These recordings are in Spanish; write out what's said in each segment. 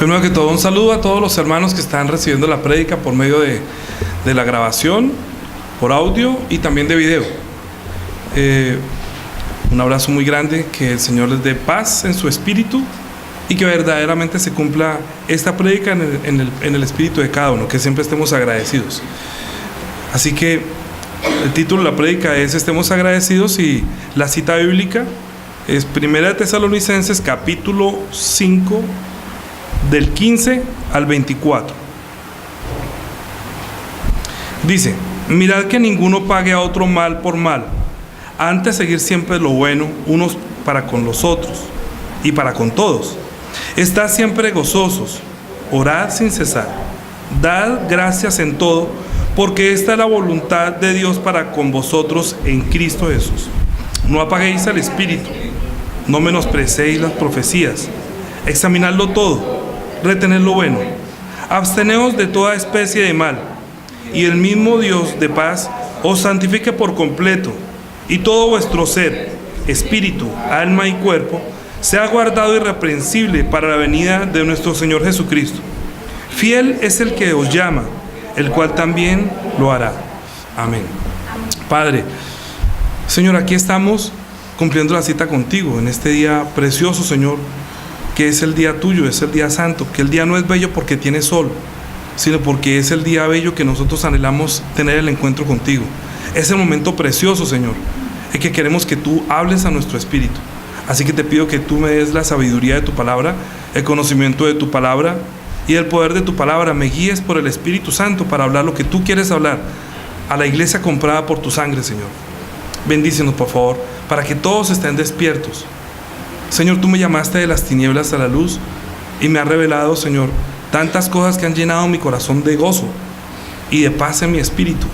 Primero que todo, un saludo a todos los hermanos que están recibiendo la prédica por medio de la grabación, por audio y también de video. Un abrazo muy grande, que el Señor les dé paz en su espíritu y que verdaderamente se cumpla esta prédica en el espíritu de cada uno, que siempre estemos agradecidos. Así que el título de la prédica es Estemos agradecidos, y la cita bíblica es 1 Tesalonicenses capítulo 5 del 15 al 24. Dice: mirad que ninguno pague a otro mal por mal, antes seguir siempre lo bueno unos para con los otros y para con todos. Estad siempre gozosos, orad sin cesar, dad gracias en todo, porque esta es la voluntad de Dios para con vosotros en Cristo Jesús. No apaguéis al espíritu, no menosprecéis las profecías, examinadlo todo, retened lo bueno, absteneos de toda especie de mal, y el mismo Dios de paz os santifique por completo, y todo vuestro ser, espíritu, alma y cuerpo, sea guardado irreprensible para la venida de nuestro Señor Jesucristo. Fiel es el que os llama, el cual también lo hará. Amén. Padre, Señor, aquí estamos cumpliendo la cita contigo en este día precioso, Señor, que es el día tuyo, es el día santo, que el día no es bello porque tiene sol, sino porque es el día bello que nosotros anhelamos tener el encuentro contigo. Es el momento precioso, Señor, en que queremos que tú hables a nuestro espíritu. Así que te pido que tú me des la sabiduría de tu palabra, el conocimiento de tu palabra y el poder de tu palabra. Me guíes por el Espíritu Santo para hablar lo que tú quieres hablar a la iglesia comprada por tu sangre, Señor. Bendícenos, por favor, para que todos estén despiertos. Señor, tú me llamaste de las tinieblas a la luz y me has revelado, Señor, tantas cosas que han llenado mi corazón de gozo y de paz en mi espíritu.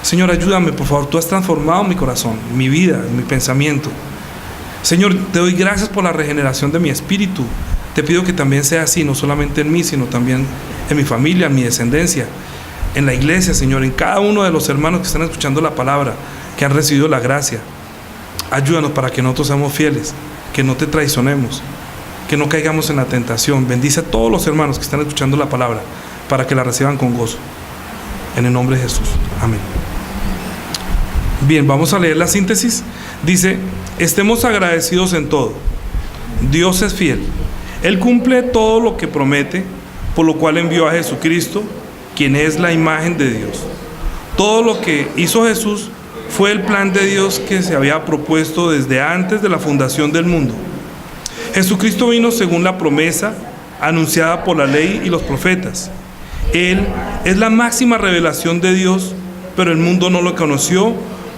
Señor, ayúdame, por favor. Tú has transformado mi corazón, mi vida, mi pensamiento. Señor, te doy gracias por la regeneración de mi espíritu. Te pido que también sea así, no solamente en mí, sino también en mi familia, en mi descendencia, en la iglesia, Señor, en cada uno de los hermanos que están escuchando la palabra, que han recibido la gracia. Ayúdanos para que nosotros seamos fieles, que no te traicionemos, que no caigamos en la tentación. Bendice a todos los hermanos que están escuchando la palabra para que la reciban con gozo. En el nombre de Jesús. Amén. Bien, vamos a leer la síntesis. Dice: estemos agradecidos en todo. Dios es fiel. Él cumple todo lo que promete, por lo cual envió a Jesucristo, quien es la imagen de Dios. Todo lo que hizo Jesús fue el plan de Dios que se había propuesto desde antes de la fundación del mundo. Jesucristo vino según la promesa anunciada por la ley y los profetas. Él es la máxima revelación de Dios, pero el mundo no lo conoció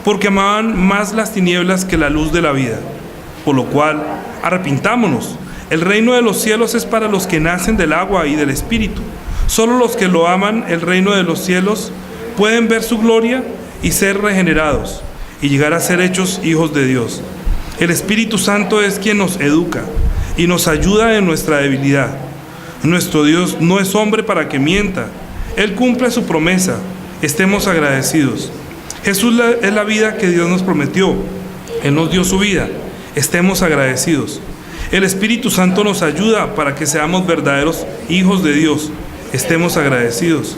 porque amaban más las tinieblas que la luz de la vida. Por lo cual, arrepintámonos. El reino de los cielos es para los que nacen del agua y del Espíritu. Solo los que lo aman, el reino de los cielos, pueden ver su gloria y ser regenerados y llegar a ser hechos hijos de Dios. El Espíritu Santo es quien nos educa y nos ayuda en nuestra debilidad. Nuestro Dios no es hombre para que mienta. Él cumple su promesa. Estemos agradecidos. Jesús es la vida que Dios nos prometió. Él nos dio su vida. Estemos agradecidos. El Espíritu Santo nos ayuda para que seamos verdaderos hijos de Dios. Estemos agradecidos.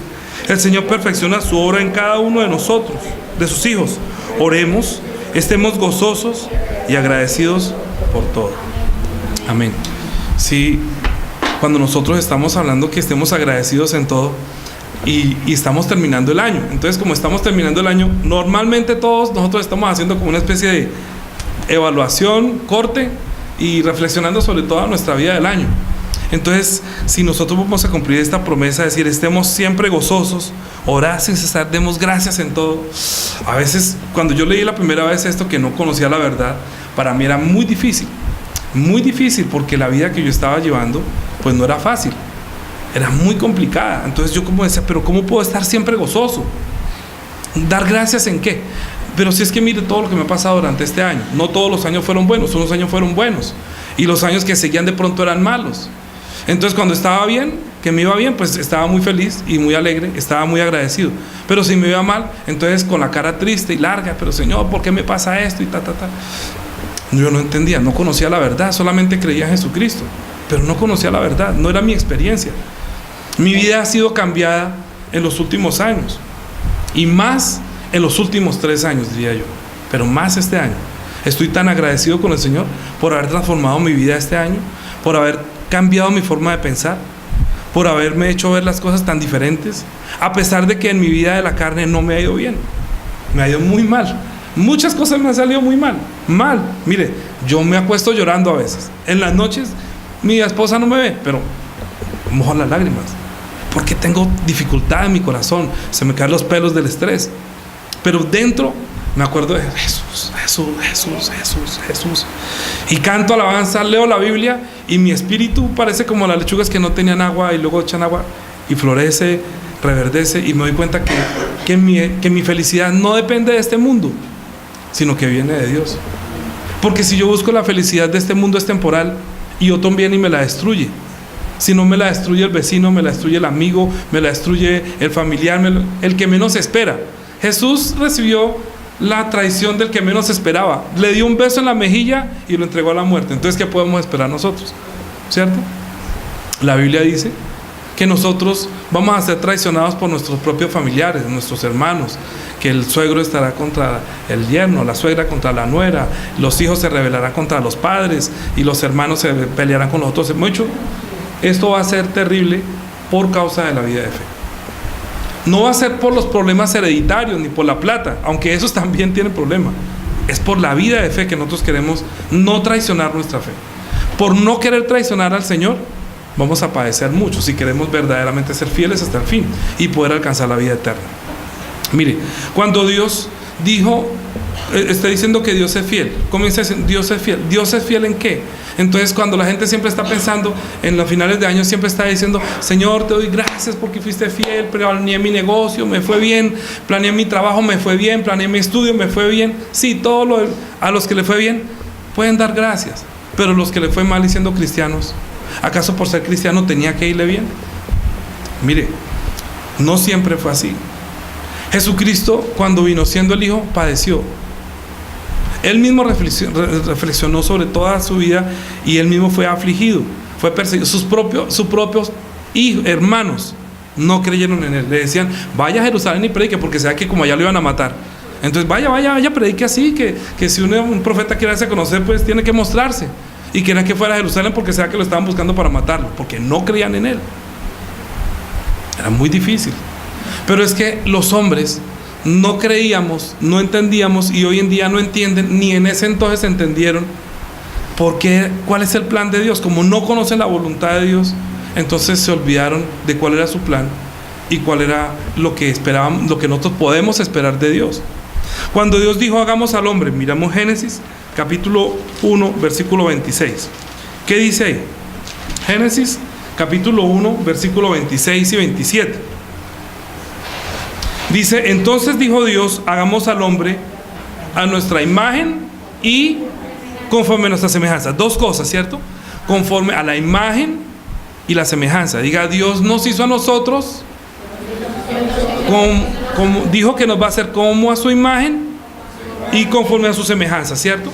El Señor perfecciona su obra en cada uno de nosotros, de sus hijos. Oremos, estemos gozosos y agradecidos por todo. Amén. Sí, cuando nosotros estamos hablando que estemos agradecidos en todo, y estamos terminando el año. Entonces, como estamos terminando el año, normalmente todos nosotros estamos haciendo como una especie de evaluación, corte y reflexionando sobre toda nuestra vida del año. Entonces, si nosotros vamos a cumplir esta promesa, es decir, estemos siempre gozosos, orad sin cesar, demos gracias en todo. A veces, cuando yo leí la primera vez esto, que no conocía la verdad, para mí era muy difícil, porque la vida que yo estaba llevando, pues no era fácil. Era muy complicada. Entonces yo como decía, pero ¿cómo puedo estar siempre gozoso? ¿Dar gracias en qué? Pero si es que mire todo lo que me ha pasado durante este año. No todos los años fueron buenos, unos años fueron buenos. Y los años que seguían de pronto eran malos. Entonces cuando estaba bien, que me iba bien, pues estaba muy feliz y muy alegre, estaba muy agradecido. Pero si me iba mal, entonces con la cara triste y larga, pero Señor, ¿por qué me pasa esto? Y Yo no entendía, no conocía la verdad, solamente creía en Jesucristo. pero no conocía la verdad, no era mi experiencia. Mi vida ha sido cambiada en los últimos años, y más en los últimos 3 años, diría yo, pero más este año. Estoy tan agradecido con el Señor por haber transformado mi vida este año, por haber cambiado mi forma de pensar, por haberme hecho ver las cosas tan diferentes, a pesar de que en mi vida de la carne no me ha ido bien, me ha ido muy mal. Muchas cosas me han salido muy mal. Mire, yo me acuesto llorando a veces. En las noches mi esposa no me ve, pero mojo las lágrimas, porque tengo dificultad en mi corazón, se me caen los pelos del estrés. Pero dentro me acuerdo de Jesús, Jesús, Jesús, Jesús, Jesús. Y canto alabanza, leo la Biblia, y mi espíritu parece como las lechugas que no tenían agua y luego echan agua, y florece, reverdece, y me doy cuenta que mi felicidad no depende de este mundo, sino que viene de Dios. Porque si yo busco la felicidad de este mundo, es temporal, y otro viene y me la destruye. Si no me la destruye el vecino, me la destruye el amigo, me la destruye el familiar, el que menos espera. Jesús recibió la traición del que menos esperaba, le dio un beso en la mejilla y lo entregó a la muerte. Entonces, ¿qué podemos esperar nosotros? ¿Cierto? La Biblia dice que nosotros vamos a ser traicionados por nuestros propios familiares, nuestros hermanos, que el suegro estará contra el yerno, la suegra contra la nuera, los hijos se rebelarán contra los padres y los hermanos se pelearán con los otros. Mucho, esto va a ser terrible por causa de la vida de fe. No va a ser por los problemas hereditarios ni por la plata, aunque esos también tienen problemas. Es por la vida de fe que nosotros queremos no traicionar nuestra fe. Por no querer traicionar al Señor, vamos a padecer mucho si queremos verdaderamente ser fieles hasta el fin y poder alcanzar la vida eterna. Mire, cuando Dios dijo, está diciendo que Dios es fiel, comienza diciendo, Dios es fiel. ¿Dios es fiel en qué? Entonces, cuando la gente siempre está pensando, en los finales de año siempre está diciendo, Señor, te doy gracias porque fuiste fiel, planeé mi negocio, me fue bien, planeé mi trabajo, me fue bien, planeé mi estudio, me fue bien. Sí, a los que le fue bien pueden dar gracias, pero los que le fue mal y siendo cristianos, ¿acaso por ser cristiano tenía que irle bien? Mire, no siempre fue así. Jesucristo, cuando vino siendo el Hijo, padeció. Él mismo reflexionó sobre toda su vida y él mismo fue afligido, fue perseguido. Sus propios hijos, hermanos no creyeron en él. Le decían, vaya a Jerusalén y predique, porque sabe que como allá lo iban a matar. Entonces vaya, predique así, que si un profeta quiere darse a conocer, pues tiene que mostrarse. Y querían que fuera a Jerusalén porque sabe que lo estaban buscando para matarlo, porque no creían en él. Era muy difícil. Pero es que los hombres no creíamos, no entendíamos, y hoy en día no entienden, ni en ese entonces entendieron cuál es el plan de Dios. Como no conocen la voluntad de Dios, entonces se olvidaron de cuál era su plan y cuál era lo que esperaban, lo que nosotros podemos esperar de Dios. Cuando Dios dijo hagamos al hombre, miramos Génesis capítulo 1 versículo 26. ¿Qué dice ahí? Génesis capítulo 1 versículo 26 y 27. Dice, entonces dijo Dios, hagamos al hombre a nuestra imagen y conforme a nuestra semejanza. Dos cosas, ¿cierto? Conforme a la imagen y la semejanza. Diga, Dios nos hizo a nosotros, como dijo que nos va a hacer como a su imagen y conforme a su semejanza, ¿cierto?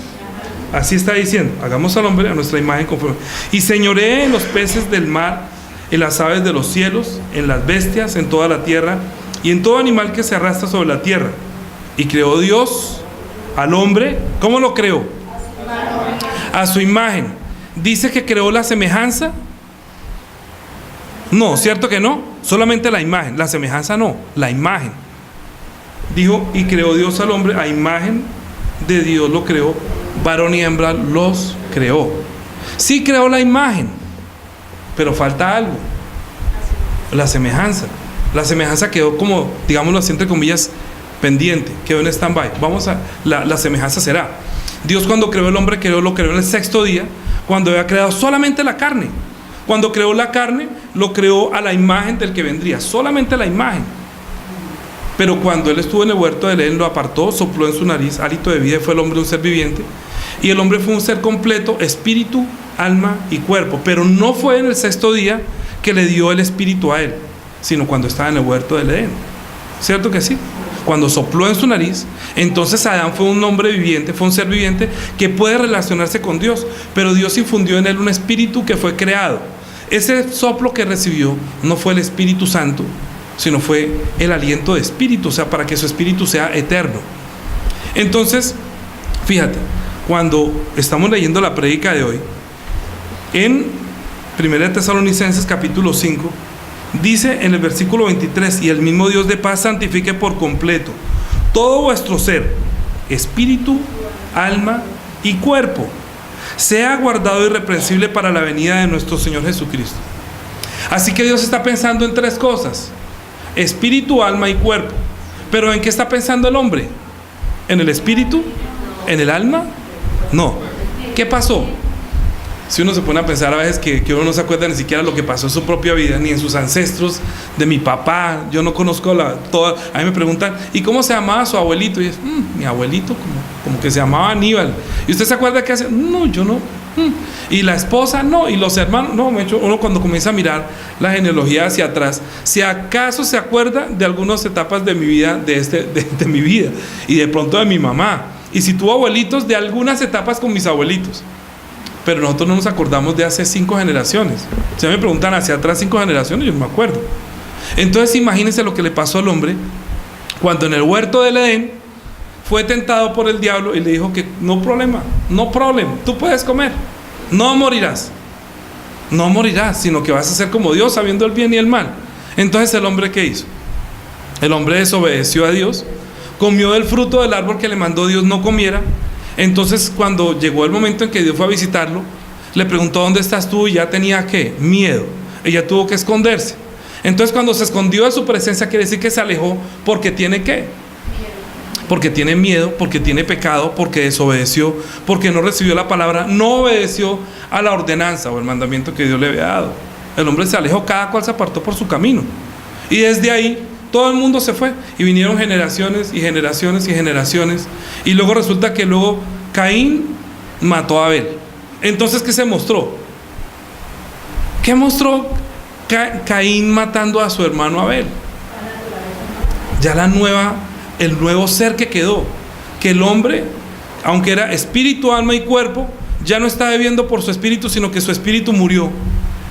Así está diciendo, hagamos al hombre a nuestra imagen conforme. Y señoree en los peces del mar, en las aves de los cielos, en las bestias, en toda la tierra, y en todo animal que se arrastra sobre la tierra. Y creó Dios al hombre, ¿cómo lo creó? A su imagen. ¿Dice que creó la semejanza? No, ¿cierto que no? Solamente la imagen, la semejanza no, la imagen. Dijo, y creó Dios al hombre, a imagen de Dios lo creó, varón y hembra los creó. Sí creó la imagen, pero falta algo, la semejanza. La semejanza quedó como, digámoslo así, entre comillas, pendiente, quedó en stand-by. La semejanza será. Dios cuando creó el hombre, lo creó en el 6º día, cuando había creado solamente la carne. Cuando creó la carne, lo creó a la imagen del que vendría, solamente la imagen. Pero cuando él estuvo en el huerto de Edén, lo apartó, sopló en su nariz hálito de vida y fue el hombre un ser viviente. Y el hombre fue un ser completo, espíritu, alma y cuerpo. Pero no fue en el 6º día que le dio el espíritu a él, sino cuando estaba en el huerto del Edén. ¿Cierto que sí? cuando sopló en su nariz, entonces Adán fue un hombre viviente, fue un ser viviente que puede relacionarse con Dios, pero Dios infundió en él un espíritu que fue creado. Ese soplo que recibió no fue el Espíritu Santo, sino fue el aliento de espíritu, o sea, para que su espíritu sea eterno. Entonces, fíjate, cuando estamos leyendo la prédica de hoy, en 1 Tesalonicenses capítulo 5, dice en el versículo 23, y el mismo Dios de paz santifique por completo todo vuestro ser, espíritu, alma y cuerpo, sea guardado irreprensible para la venida de nuestro Señor Jesucristo. Así que Dios está pensando en tres cosas: espíritu, alma y cuerpo. ¿Pero en qué está pensando el hombre? ¿En el espíritu? ¿En el alma? No. ¿Qué pasó? Si uno se pone a pensar a veces que uno no se acuerda ni siquiera lo que pasó en su propia vida, ni en sus ancestros, de mi papá. Yo no conozco toda. A mí me preguntan, ¿y cómo se llamaba su abuelito? Y es, mi abuelito, como que se llamaba Aníbal. ¿Y usted se acuerda qué hace? No, yo no. Y la esposa, no. Y los hermanos, no. Uno cuando comienza a mirar la genealogía hacia atrás, si acaso se acuerda de algunas etapas de mi vida, de mi vida, y de pronto de mi mamá. Y si tuvo abuelitos, de algunas etapas con mis abuelitos. Pero nosotros no nos acordamos de hace 5 generaciones. Si me preguntan hacia atrás 5 generaciones, yo no me acuerdo. Entonces imagínense lo que le pasó al hombre cuando en el huerto del Edén fue tentado por el diablo y le dijo que no problema, tú puedes comer, no morirás, sino que vas a ser como Dios, sabiendo el bien y el mal. Entonces el hombre, ¿qué hizo? El hombre desobedeció a Dios, comió del fruto del árbol que le mandó Dios no comiera. Entonces cuando llegó el momento en que Dios fue a visitarlo, le preguntó: ¿dónde estás tú? Y ya tenía ¿qué? Miedo. Ella tuvo que esconderse. Entonces cuando se escondió de su presencia, quiere decir que se alejó porque tiene ¿qué? Porque tiene miedo, porque tiene pecado, porque desobedeció, porque no recibió la palabra, no obedeció a la ordenanza o el mandamiento que Dios le había dado. El hombre se alejó, cada cual se apartó por su camino. Y desde ahí todo el mundo se fue y vinieron generaciones y generaciones y generaciones. Y luego resulta que luego Caín mató a Abel. Entonces, ¿qué se mostró? ¿Qué mostró Caín matando a su hermano Abel? Ya el nuevo ser que quedó. Que el hombre, aunque era espíritu, alma y cuerpo, ya no está viviendo por su espíritu, sino que su espíritu murió.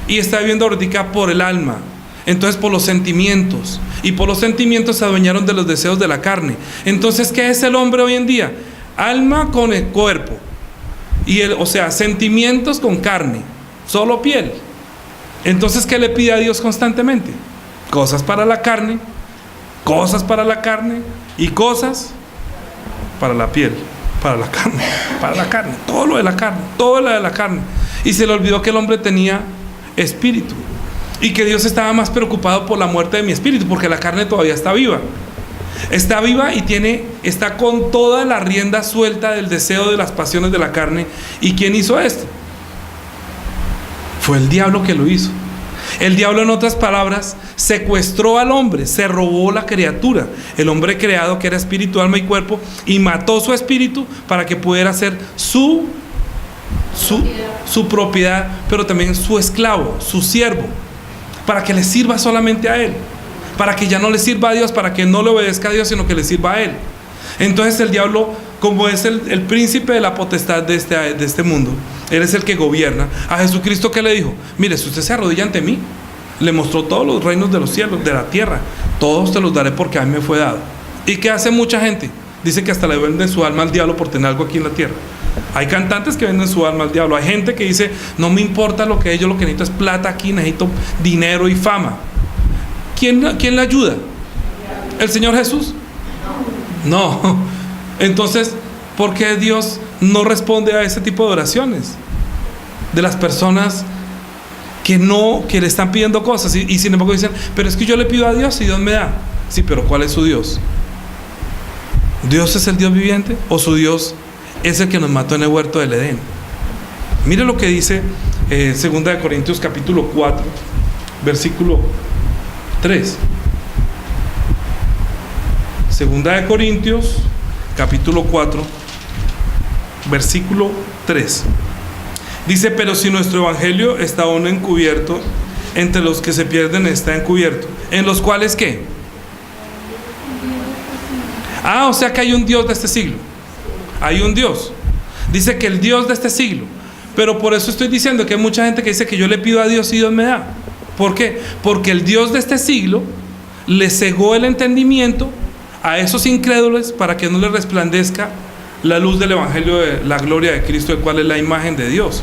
Y está viviendo ahorita por el alma. Entonces por los sentimientos, y por los sentimientos se adueñaron de los deseos de la carne. Entonces, ¿qué es el hombre hoy en día? Alma con el cuerpo, o sea, sentimientos con carne, solo piel. Entonces, ¿qué le pide a Dios constantemente? Cosas para la carne, y cosas para la piel, para la carne, todo lo de la carne, Y se le olvidó que el hombre tenía espíritu. Y que Dios estaba más preocupado por la muerte de mi espíritu, porque la carne todavía está viva. Está viva y está con toda la rienda suelta del deseo de las pasiones de la carne. ¿Y quién hizo esto? Fue el diablo que lo hizo. El diablo, en otras palabras, secuestró al hombre, se robó la criatura, el hombre creado que era espíritu, alma y cuerpo, y mató su espíritu para que pudiera ser su propiedad, pero también su esclavo, su siervo, para que le sirva solamente a él, para que ya no le sirva a Dios, para que no le obedezca a Dios, sino que le sirva a él. Entonces el diablo, como es el príncipe de la potestad de este mundo, él es el que gobierna. A Jesucristo, ¿qué le dijo? Mire, si usted se arrodilla ante mí, le mostró todos los reinos de los cielos, de la tierra, todos te los daré porque a mí me fue dado. ¿Y qué hace mucha gente? Dice que hasta le venden su alma al diablo por tener algo aquí en la tierra. Hay cantantes que venden su alma al diablo. Hay gente que dice: no me importa lo que es, yo lo que necesito es plata aquí, necesito dinero y fama. ¿Quién le ayuda? ¿El Señor Jesús? No. Entonces, ¿por qué Dios no responde a ese tipo de oraciones? De las personas que le están pidiendo cosas y sin embargo dicen: pero es que yo le pido a Dios y Dios me da. Sí, pero ¿cuál es su Dios? ¿Dios es el Dios viviente o su Dios es el que nos mató en el huerto del Edén? Mire lo que dice 2 Corintios capítulo 4 versículo 3. 2 Corintios capítulo 4 versículo 3. Dice: pero si nuestro evangelio está aún encubierto, entre los que se pierden está encubierto, en los cuales ¿qué? Ah, o sea que hay un Dios de este siglo. Hay un Dios. Dice que el Dios de este siglo. Pero por eso estoy diciendo que hay mucha gente que dice que yo le pido a Dios y Dios me da. ¿Por qué? Porque el Dios de este siglo le cegó el entendimiento a esos incrédulos para que no les resplandezca la luz del Evangelio de la gloria de Cristo, el cual es la imagen de Dios.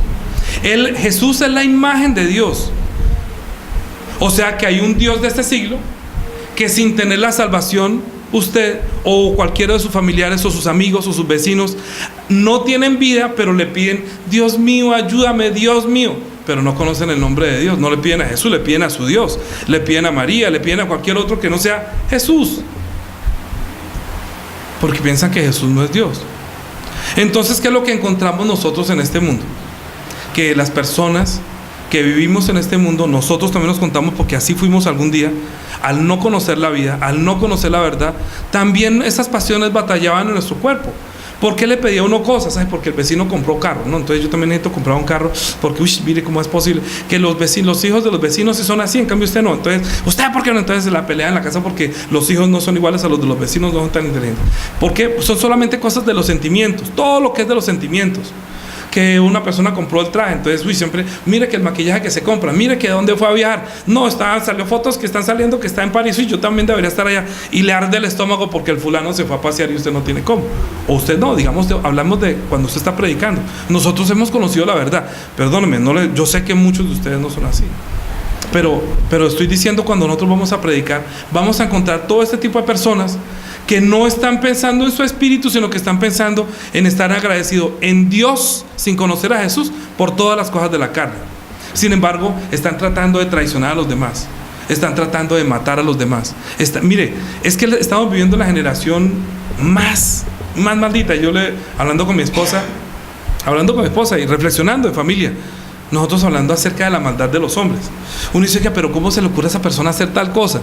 Jesús es la imagen de Dios. O sea que hay un Dios de este siglo que sin tener la salvación, usted o cualquiera de sus familiares o sus amigos o sus vecinos no tienen vida, pero le piden: Dios mío, ayúdame, Dios mío. Pero no conocen el nombre de Dios. No le piden a Jesús, le piden a su Dios, le piden a María, le piden a cualquier otro que no sea Jesús, porque piensan que Jesús no es Dios. Entonces, ¿qué es lo que encontramos nosotros en este mundo? Que las personas que vivimos en este mundo, nosotros también nos contamos, porque así fuimos algún día, al no conocer la vida, al no conocer la verdad, también esas pasiones batallaban en nuestro cuerpo. ¿Por qué le pedía uno cosas? ¿Sabes? Porque el vecino compró carro, ¿no? Entonces yo también necesito comprar un carro, porque, mire cómo es posible que los hijos de los vecinos sí son así, en cambio usted no. Entonces, ¿usted por qué no? Entonces la pelea en la casa porque los hijos no son iguales a los de los vecinos, no son tan inteligentes. ¿Por qué? Son solamente cosas de los sentimientos, todo lo que es de los sentimientos. Que una persona compró el traje, entonces siempre, mire que el maquillaje que se compra, mire que dónde fue a viajar, no, salió fotos que están saliendo que está en París, y yo también debería estar allá, y le arde el estómago porque el fulano se fue a pasear y usted no tiene cómo, o usted no, digamos, hablamos de cuando usted está predicando. Nosotros hemos conocido la verdad, perdóneme, yo sé que muchos de ustedes no son así, pero estoy diciendo, cuando nosotros vamos a predicar, vamos a encontrar todo este tipo de personas que no están pensando en su espíritu, sino que están pensando en estar agradecidos en Dios, sin conocer a Jesús, por todas las cosas de la carne. Sin embargo, están tratando de traicionar a los demás, están tratando de matar a los demás. Mire, es que estamos viviendo la generación más maldita. Hablando con mi esposa y reflexionando en familia, nosotros hablando acerca de la maldad de los hombres. Uno dice que, pero ¿cómo se le ocurre a esa persona hacer tal cosa?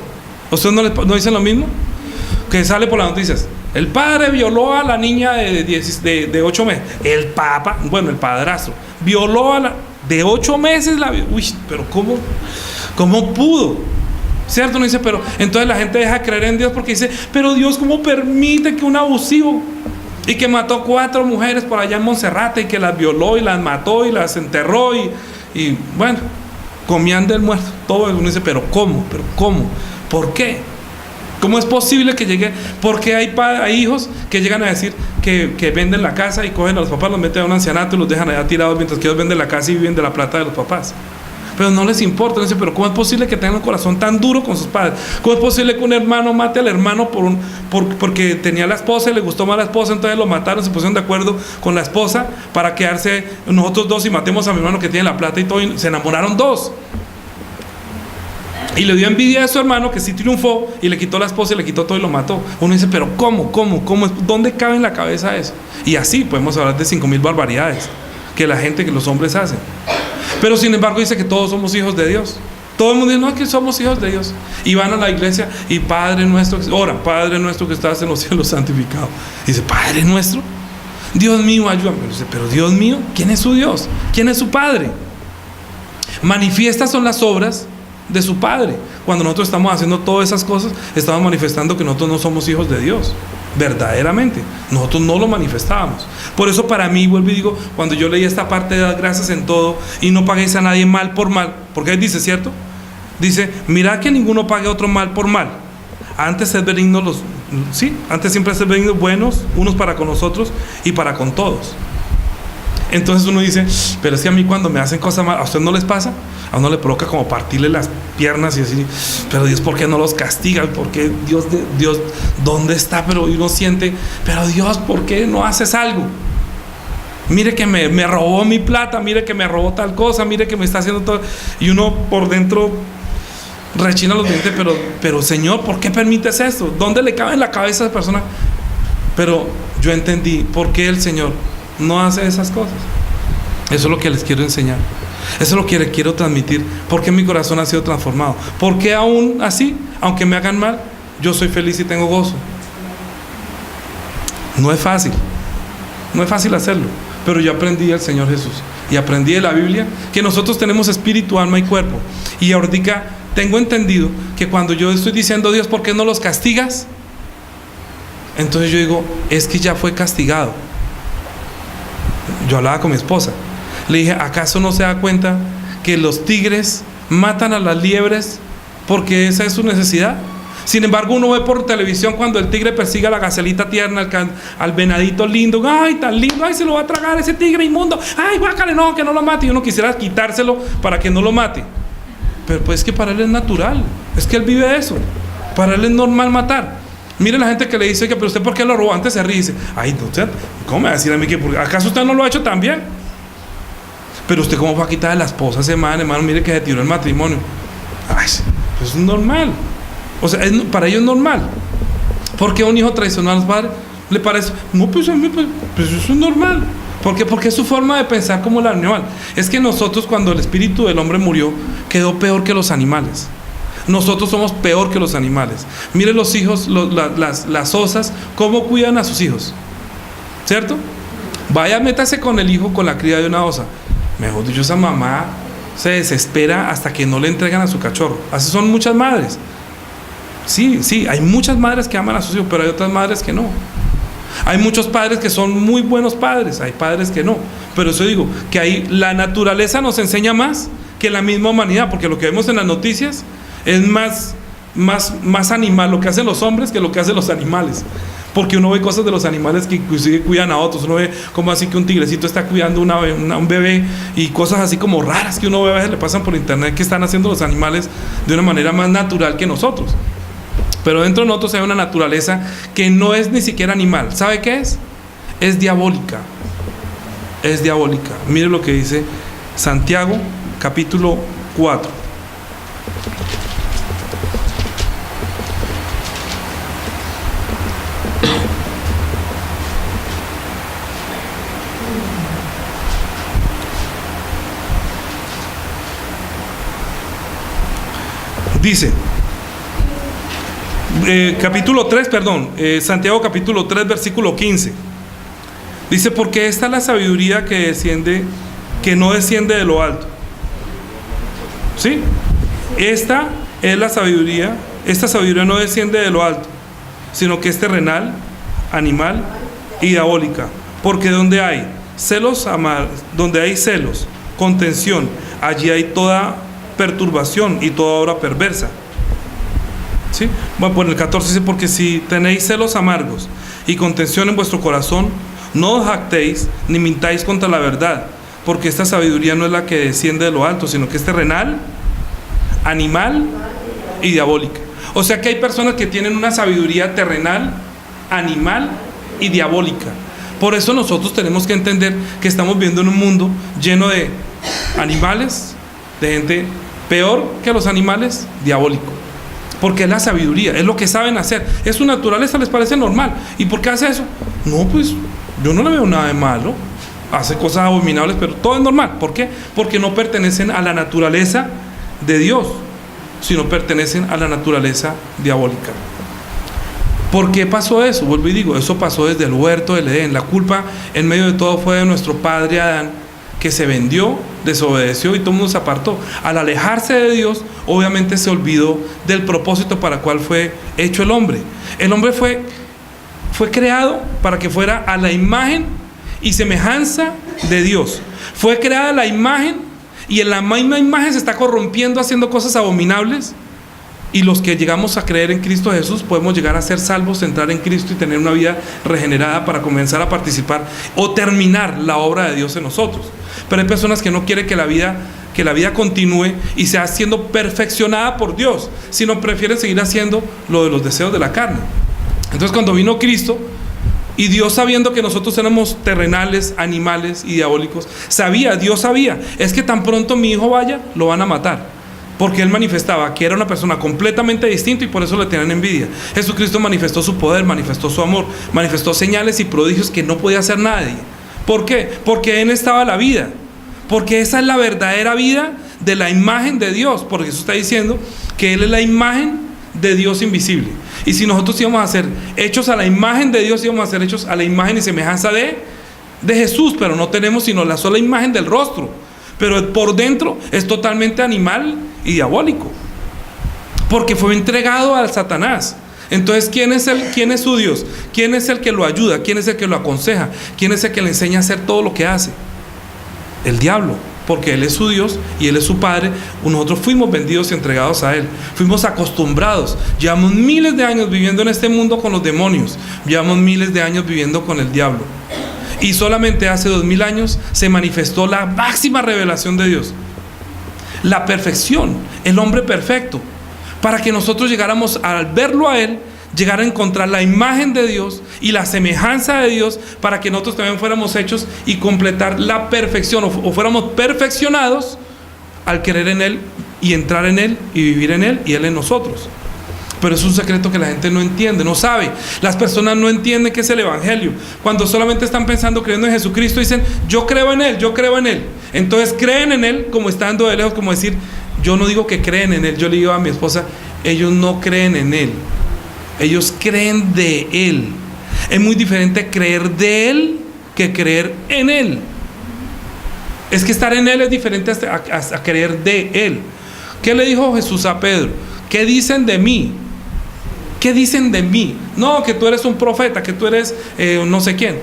¿Ustedes no dicen lo mismo? Que sale por las noticias: el padre violó a la niña de 8 meses. El padrastro violó a la de 8 meses. Uy, pero ¿cómo pudo? ¿Cierto? Uno dice, pero entonces la gente deja de creer en Dios porque dice: pero Dios, ¿cómo permite que un abusivo, y que mató 4 mujeres por allá en Monserrate, y que las violó y las mató y las enterró y bueno, comían del muerto? Todo eso. Uno dice, pero ¿cómo? ¿Por qué? ¿Cómo es posible que llegue? Porque hay hijos que llegan a decir que venden la casa y cogen a los papás, los meten a un ancianato y los dejan allá tirados, mientras que ellos venden la casa y viven de la plata de los papás. Pero no les importa. Dicen, pero ¿cómo es posible que tengan un corazón tan duro con sus padres? ¿Cómo es posible que un hermano mate al hermano porque tenía la esposa y le gustó más la esposa? Entonces lo mataron, se pusieron de acuerdo con la esposa para quedarse nosotros dos y matemos a mi hermano que tiene la plata y todo, y se enamoraron dos. Y le dio envidia a su hermano que sí triunfó, y le quitó la esposa y le quitó todo y lo mató. Uno dice, pero ¿cómo? ¿Dónde cabe en la cabeza eso? Y así podemos hablar de 5,000 barbaridades que los hombres hacen. Pero sin embargo dice que todos somos hijos de Dios. Todo el mundo dice, no, es que somos hijos de Dios. Y van a la iglesia y Padre nuestro, oran: Padre nuestro que estás en los cielos, santificado. Y dice, Padre nuestro, Dios mío, ayúdame. Y dice, pero Dios mío, ¿quién es su Dios? ¿Quién es su Padre? Manifiestas son las obras de su Padre. Cuando nosotros estamos haciendo todas esas cosas, estamos manifestando que nosotros no somos hijos de Dios. Verdaderamente, nosotros no lo manifestábamos. Por eso, para mí, vuelvo y digo, cuando yo leí esta parte de dar gracias en todo y no paguéis a nadie mal por mal, porque ahí dice, ¿cierto? Dice, mirad que ninguno pague a otro mal por mal. Antes sed benignos antes siempre sed benignos, buenos unos para con nosotros y para con todos. Entonces uno dice, pero es que a mí cuando me hacen cosas malas, ¿a usted no les pasa? A uno le provoca como partirle las piernas y decir, pero Dios, ¿por qué no los castiga? ¿Por qué Dios, dónde está? Pero uno siente, pero Dios, ¿por qué no haces algo? Mire que me robó mi plata, mire que me robó tal cosa, mire que me está haciendo todo. Y uno por dentro rechina los dientes, pero Señor, ¿por qué permites esto? ¿Dónde le cabe en la cabeza a esa persona? Pero yo entendí por qué el Señor no hace esas cosas. Eso es lo que les quiero enseñar. Eso es lo que les quiero transmitir. Porque mi corazón ha sido transformado. Porque aún así, aunque me hagan mal, yo soy feliz y tengo gozo. No es fácil. No es fácil hacerlo. Pero yo aprendí del Señor Jesús. Y aprendí de la Biblia que nosotros tenemos espíritu, alma y cuerpo. Y ahorita tengo entendido que cuando yo estoy diciendo, Dios, ¿por qué no los castigas? Entonces yo digo, es que ya fue castigado. Yo hablaba con mi esposa, le dije, ¿acaso no se da cuenta que los tigres matan a las liebres porque esa es su necesidad? Sin embargo, uno ve por televisión cuando el tigre persigue a la gacelita tierna, al venadito lindo, ay, tan lindo, ay, se lo va a tragar ese tigre inmundo, ay, guácale, no, que no lo mate. Y uno quisiera quitárselo para que no lo mate, pero pues es que para él es natural, es que él vive de eso, para él es normal matar. Mire la gente que le dice que, pero usted ¿por qué lo robó? Antes se ríe y dice, ay, no, usted, ¿cómo me va a decir a mí que, acaso usted no lo ha hecho también? Pero usted ¿cómo va a quitar de la esposa ese man, hermano? Mire que se tiró el matrimonio. Ay, pues es normal. O sea, para ellos es normal. ¿Por qué un hijo traicionó a los padres? ¿Le parece? No, pues a mí, pues eso es normal. ¿Por qué? Porque es su forma de pensar como el animal. Es que nosotros, cuando el espíritu del hombre murió, quedó peor que los animales. Nosotros somos peor que los animales. Mire los hijos, las osas, cómo cuidan a sus hijos, ¿cierto? Vaya, métase con el hijo, con la cría de una osa. Mejor dicho, esa mamá se desespera hasta que no le entregan a su cachorro. Así son muchas madres. Sí, hay muchas madres que aman a sus hijos, pero hay otras madres que no. Hay muchos padres que son muy buenos padres, hay padres que no. Pero eso digo, que ahí la naturaleza nos enseña más que la misma humanidad, porque lo que vemos en las noticias es más animal lo que hacen los hombres que lo que hacen los animales. Porque uno ve cosas de los animales que inclusive cuidan a otros. Uno ve como así que un tigrecito está cuidando un bebé, y cosas así como raras que uno ve a veces le pasan por internet, que están haciendo los animales de una manera más natural que nosotros. Pero dentro de nosotros hay una naturaleza que no es ni siquiera animal. ¿Sabe qué es? Es diabólica. Es diabólica. Mire lo que dice Santiago capítulo 4. Dice, Santiago capítulo 3, versículo 15. Dice, porque esta es la sabiduría que no desciende de lo alto. ¿Sí? Esta es la sabiduría, esta sabiduría no desciende de lo alto, sino que es terrenal, animal y diabólica. Porque donde hay celos, contención, allí hay toda perturbación y toda obra perversa. ¿Sí? Bueno, pues en el 14 dice, porque si tenéis celos amargos y contención en vuestro corazón, no os jactéis ni mintáis contra la verdad, porque esta sabiduría no es la que desciende de lo alto, sino que es terrenal, animal y diabólica. O sea que hay personas que tienen una sabiduría terrenal, animal y diabólica. Por eso nosotros tenemos que entender que estamos viviendo en un mundo lleno de animales, de gente peor que los animales, diabólico. Porque es la sabiduría, es lo que saben hacer, es su naturaleza, les parece normal. ¿Y por qué hace eso? No, pues yo no le veo nada de malo. Hace cosas abominables, pero todo es normal. ¿Por qué? Porque no pertenecen a la naturaleza de Dios, sino pertenecen a la naturaleza diabólica. ¿Por qué pasó eso? Vuelvo y digo, eso pasó desde el huerto del Edén. La culpa en medio de todo fue de nuestro padre Adán, que se vendió, desobedeció y todo el mundo se apartó. Al alejarse de Dios, obviamente se olvidó del propósito para el cual fue hecho el hombre. El hombre fue creado para que fuera a la imagen y semejanza de Dios. Fue creada la imagen, y en la misma imagen se está corrompiendo, haciendo cosas abominables. Y los que llegamos a creer en Cristo Jesús podemos llegar a ser salvos, entrar en Cristo y tener una vida regenerada para comenzar a participar o terminar la obra de Dios en nosotros. Pero hay personas que no quieren que la vida continúe y sea siendo perfeccionada por Dios, sino prefieren seguir haciendo lo de los deseos de la carne. Entonces, cuando vino Cristo, y Dios, sabiendo que nosotros éramos terrenales, animales y diabólicos, Dios sabía, es que tan pronto mi hijo vaya, lo van a matar. Porque Él manifestaba que era una persona completamente distinta y por eso le tenían envidia. Jesucristo manifestó su poder, manifestó su amor, manifestó señales y prodigios que no podía hacer nadie. ¿Por qué? Porque en Él estaba la vida. Porque esa es la verdadera vida de la imagen de Dios. Porque Jesús está diciendo que Él es la imagen de Dios invisible. Y si nosotros íbamos a ser hechos a la imagen de Dios, íbamos a ser hechos a la imagen y semejanza de Jesús. Pero no tenemos sino la sola imagen del rostro. Pero por dentro es totalmente animal y diabólico, porque fue entregado al Satanás. Entonces, ¿quién es su Dios? ¿Quién es el que lo ayuda? ¿Quién es el que lo aconseja? ¿Quién es el que le enseña a hacer todo lo que hace? El diablo, porque él es su Dios y él es su padre. Nosotros fuimos vendidos y entregados a él, fuimos acostumbrados, llevamos miles de años viviendo en este mundo con los demonios, llevamos miles de años viviendo con el diablo, y solamente hace 2000 años se manifestó la máxima revelación de Dios, la perfección, el hombre perfecto, para que nosotros llegáramos, al verlo a él, llegar a encontrar la imagen de Dios y la semejanza de Dios, para que nosotros también fuéramos hechos y completar la perfección, o fuéramos perfeccionados al creer en él y entrar en él y vivir en él y él en nosotros. Pero es un secreto que la gente no entiende, no sabe. Las personas no entienden qué es el evangelio. Cuando solamente están pensando, creyendo en Jesucristo, dicen: yo creo en él, yo creo en él. Entonces creen en él como estando de lejos, como decir: yo no digo que creen en él. Yo le digo a mi esposa: ellos no creen en él, ellos creen de él. Es muy diferente creer de él que creer en él. Es que estar en él es diferente a creer de él. ¿Qué le dijo Jesús a Pedro? ¿Qué dicen de mí? ¿Qué dicen de mí? No, que tú eres un profeta, que tú eres no sé quién.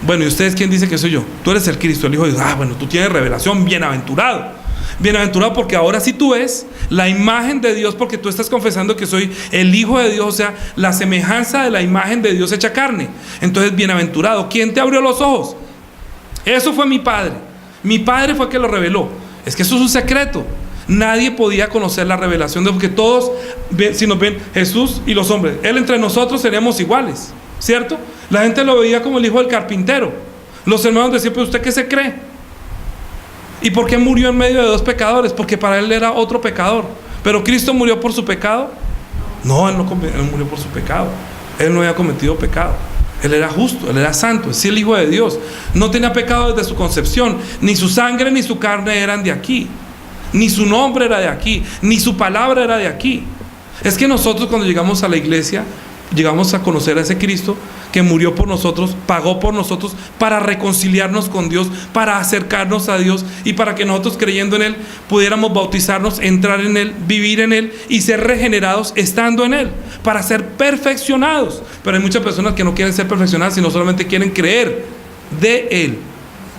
Bueno, ¿y ustedes quién dice que soy yo? Tú eres el Cristo, el Hijo de Dios. Bueno, tú tienes revelación, bienaventurado. Bienaventurado, porque ahora sí tú ves la imagen de Dios, porque tú estás confesando que soy el Hijo de Dios, o sea, la semejanza de la imagen de Dios hecha carne. Entonces, bienaventurado. ¿Quién te abrió los ojos? Eso fue mi Padre. Mi Padre fue el que lo reveló. Es que eso es un secreto. Nadie podía conocer la revelación de Dios, porque todos, si nos ven, Jesús y los hombres, Él entre nosotros seríamos iguales, ¿cierto? La gente lo veía como el hijo del carpintero. Los hermanos decían: ¿pero usted qué se cree? ¿Y por qué murió en medio de dos pecadores? Porque para él era otro pecador. ¿Pero Cristo murió por su pecado? No, él murió por su pecado. Él no había cometido pecado. Él era justo, él era santo, es el Hijo de Dios. No tenía pecado desde su concepción. Ni su sangre ni su carne eran de aquí, ni su nombre era de aquí, ni su palabra era de aquí. Es que nosotros, cuando llegamos a la iglesia, llegamos a conocer a ese Cristo que murió por nosotros, pagó por nosotros, para reconciliarnos con Dios, para acercarnos a Dios, y para que nosotros, creyendo en Él, pudiéramos bautizarnos, entrar en Él, vivir en Él y ser regenerados estando en Él, para ser perfeccionados. Pero hay muchas personas que no quieren ser perfeccionadas, sino solamente quieren creer de Él,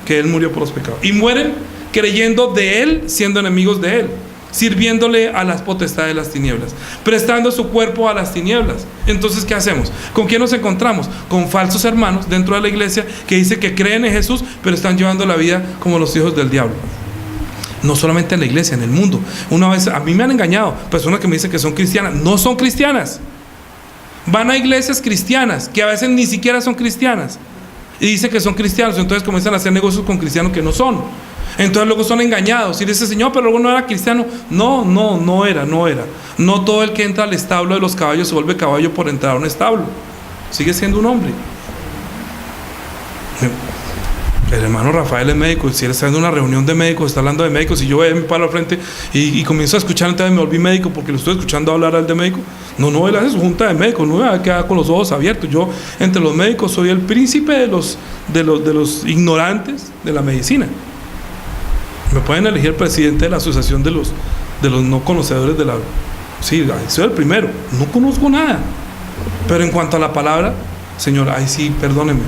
que Él murió por los pecados, y mueren creyendo de Él, siendo enemigos de Él, sirviéndole a las potestades de las tinieblas, prestando su cuerpo a las tinieblas. Entonces, ¿qué hacemos? ¿Con quién nos encontramos? Con falsos hermanos dentro de la iglesia que dicen que creen en Jesús, pero están llevando la vida como los hijos del diablo. No solamente en la iglesia, en el mundo. Una vez a mí me han engañado personas que me dicen que son cristianas. No son cristianas. Van a iglesias cristianas que a veces ni siquiera son cristianas y dicen que son cristianos. Entonces comienzan a hacer negocios con cristianos que no son. Entonces luego son engañados y dice: Señor, pero luego no era cristiano. No era. No todo el que entra al establo de los caballos se vuelve caballo por entrar a un establo. Sigue siendo un hombre. El hermano Rafael es médico, si él está en una reunión de médicos, está hablando de médicos, y yo me paro al frente y comienzo a escuchar, entonces me volví médico porque lo estoy escuchando hablar al de médico. No, él hace su junta de médicos, no me va a quedar con los ojos abiertos. Yo, entre los médicos, soy el príncipe de los ignorantes de la medicina. Me pueden elegir presidente de la asociación de los no conocedores de la... Sí, soy el primero, no conozco nada. Pero en cuanto a la palabra, Señor, ahí sí, perdóneme.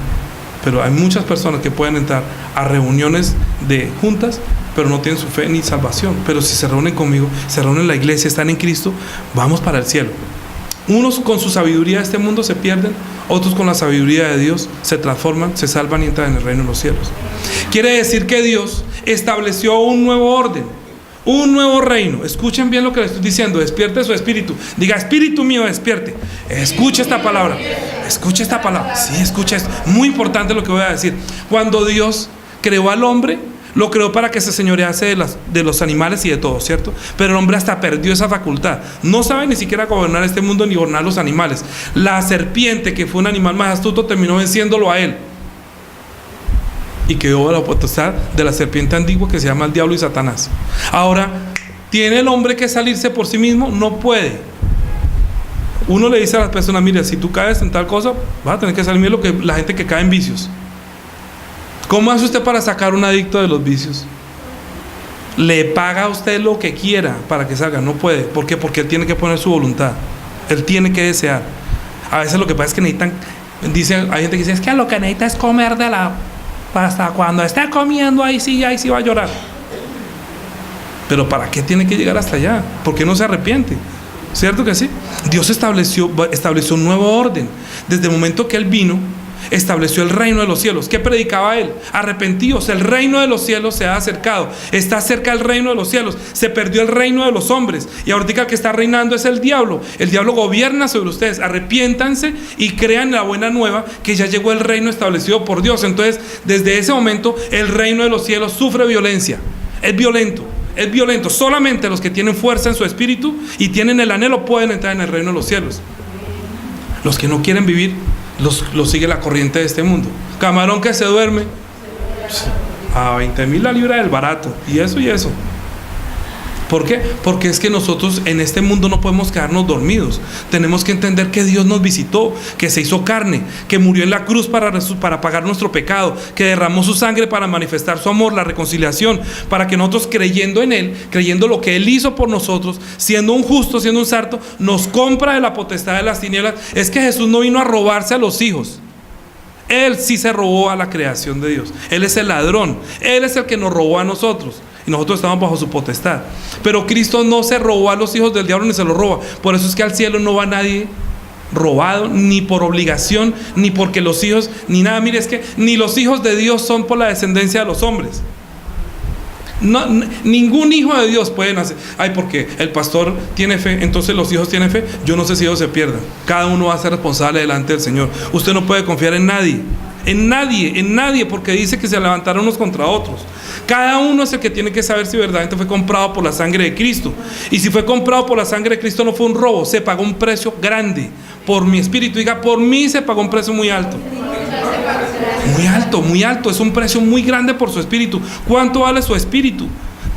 Pero hay muchas personas que pueden entrar a reuniones de juntas, pero no tienen su fe ni salvación. Pero si se reúnen conmigo, se reúnen en la iglesia, están en Cristo, vamos para el cielo. Unos con su sabiduría de este mundo se pierden, otros con la sabiduría de Dios se transforman, se salvan y entran en el reino de los cielos. Quiere decir que Dios estableció un nuevo orden, un nuevo reino. Escuchen bien lo que les estoy diciendo. Despierte su espíritu. Diga: espíritu mío, despierte. Escuche esta palabra. Escuche esta palabra. Sí, escucha esto. Muy importante lo que voy a decir. Cuando Dios creó al hombre, lo creó para que se señorease de los animales y de todo, ¿cierto? Pero el hombre hasta perdió esa facultad. No sabe ni siquiera gobernar este mundo ni gobernar los animales. La serpiente, que fue un animal más astuto, terminó venciéndolo a él, y quedó la potestad de la serpiente antigua, que se llama el diablo y Satanás. Ahora, ¿tiene el hombre que salirse por sí mismo? No puede. Uno le dice a las personas: mire, si tú caes en tal cosa, vas a tener que salir. Mire lo que la gente que cae en vicios. ¿Cómo hace usted para sacar un adicto de los vicios? Le paga a usted lo que quiera para que salga. No puede. ¿Por qué? Porque él tiene que poner su voluntad. Él tiene que desear. A veces lo que pasa es que necesitan, hay gente que dice, es que lo que necesita es comer de la pasta. Cuando esté comiendo, ahí sí va a llorar. Pero ¿para qué tiene que llegar hasta allá? ¿Por qué no se arrepiente? ¿Cierto que sí? Dios estableció un nuevo orden. Desde el momento que Él vino, estableció el reino de los cielos. ¿Qué predicaba Él? Arrepentíos, el reino de los cielos se ha acercado. Está cerca el reino de los cielos. Se perdió el reino de los hombres. Y ahorita el que está reinando es el diablo. El diablo gobierna sobre ustedes. Arrepiéntanse y crean la buena nueva, que ya llegó el reino establecido por Dios. Entonces, desde ese momento, el reino de los cielos sufre violencia. Es violento. Es violento. Solamente los que tienen fuerza en su espíritu y tienen el anhelo pueden entrar en el reino de los cielos. Los que no quieren vivir, los sigue la corriente de este mundo. Camarón que se duerme a 20,000 la libra del barato. Y eso. ¿Por qué? Porque es que nosotros en este mundo no podemos quedarnos dormidos. Tenemos que entender que Dios nos visitó, que se hizo carne, que murió en la cruz para pagar nuestro pecado, que derramó su sangre para manifestar su amor, la reconciliación, para que nosotros, creyendo en Él, creyendo lo que Él hizo por nosotros, siendo un justo, siendo un santo, nos compra de la potestad de las tinieblas. Es que Jesús no vino a robarse a los hijos. Él sí se robó a la creación de Dios. Él es el ladrón. Él es el que nos robó a nosotros. Y nosotros estamos bajo su potestad. Pero Cristo no se robó a los hijos del diablo ni se los roba. Por eso es que al cielo no va nadie robado, ni por obligación, ni porque los hijos, ni nada. Mire, es que ni los hijos de Dios son por la descendencia de los hombres. No, ningún hijo de Dios puede nacer. Ay, porque el pastor tiene fe, entonces los hijos tienen fe. Yo no sé si ellos se pierdan. Cada uno va a ser responsable delante del Señor. Usted no puede confiar en nadie. En nadie, porque dice que se levantaron unos contra otros. Cada uno es el que tiene que saber si verdaderamente fue comprado por la sangre de Cristo. Y si fue comprado por la sangre de Cristo, no fue un robo, se pagó un precio grande por mi espíritu. Diga, por mí se pagó un precio muy alto. Muy alto, es un precio muy grande por su espíritu. ¿Cuánto vale su espíritu?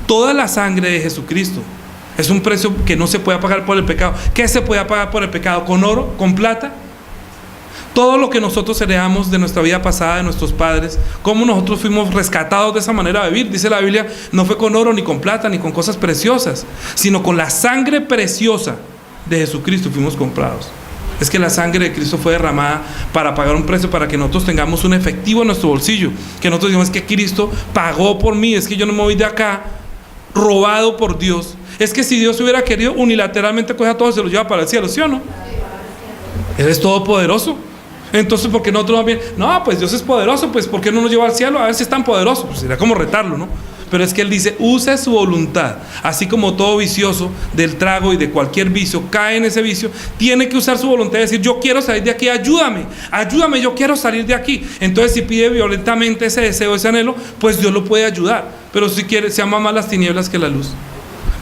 Toda la sangre de Jesucristo. Es un precio que no se puede pagar por el pecado. ¿Qué se puede pagar por el pecado? ¿Con oro? ¿Con plata? Todo lo que nosotros heredamos de nuestra vida pasada, de nuestros padres, cómo nosotros fuimos rescatados de esa manera de vivir. Dice la Biblia, no fue con oro, ni con plata, ni con cosas preciosas, sino con la sangre preciosa de Jesucristo fuimos comprados. Es que la sangre de Cristo fue derramada para pagar un precio, para que nosotros tengamos un efectivo en nuestro bolsillo. Que nosotros digamos, es que Cristo pagó por mí, es que yo no me voy de acá robado por Dios. Es que si Dios hubiera querido, unilateralmente coge a todos y se los lleva para el cielo, ¿sí o no? Él es todopoderoso. Entonces, ¿por qué nosotros más bien? No, pues Dios es poderoso, pues ¿por qué no nos lleva al cielo? A ver si es tan poderoso. Pues sería como retarlo, ¿no? Pero es que Él dice, use su voluntad. Así como todo vicioso del trago y de cualquier vicio cae en ese vicio, tiene que usar su voluntad y decir, yo quiero salir de aquí, ayúdame, yo quiero salir de aquí. Entonces, si pide violentamente ese deseo, ese anhelo, pues Dios lo puede ayudar. Pero si quiere, se ama más las tinieblas que la luz.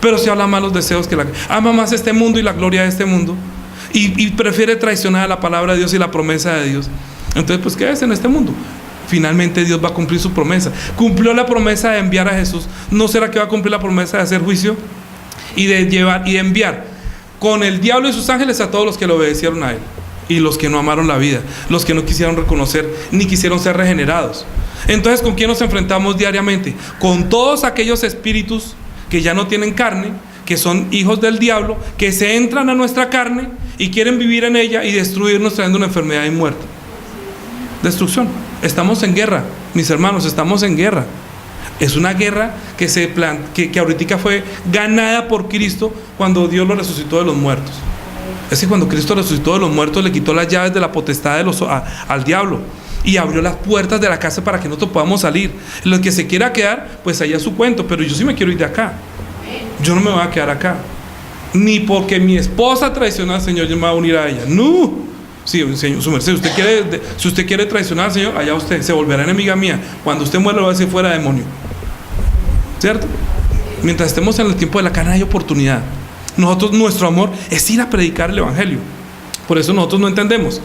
Pero se habla más los deseos que ama más este mundo y la gloria de este mundo. Y prefiere traicionar la palabra de Dios y la promesa de Dios. Entonces, pues, ¿qué es en este mundo? Finalmente Dios va a cumplir su promesa. Cumplió la promesa de enviar a Jesús. ¿No será que va a cumplir la promesa de hacer juicio? Y de llevar y de enviar con el diablo y sus ángeles a todos los que le obedecieron a Él. Y los que no amaron la vida, los que no quisieron reconocer ni quisieron ser regenerados. Entonces, ¿con quién nos enfrentamos diariamente? Con todos aquellos espíritus que ya no tienen carne, que son hijos del diablo, que se entran a nuestra carne y quieren vivir en ella y destruirnos trayendo una enfermedad y muerte. Destrucción. Estamos en guerra, mis hermanos, estamos en guerra. Es una guerra que ahorita fue ganada por Cristo cuando Dios lo resucitó de los muertos. Es que cuando Cristo resucitó de los muertos, le quitó las llaves de la potestad al diablo y abrió las puertas de la casa para que nosotros podamos salir. Lo que se quiera quedar, pues allá su cuento, pero yo sí me quiero ir de acá. Yo no me voy a quedar acá, ni porque mi esposa traicionó al Señor, yo me voy a unir a ella. No. Sí, señor, su merced, si usted quiere traicionar al Señor, allá usted se volverá enemiga mía. Cuando usted muera, lo va a decir fuera demonio. ¿Cierto? Mientras estemos en el tiempo de la carne hay oportunidad. Nuestro amor es ir a predicar el Evangelio. Por eso nosotros no entendemos.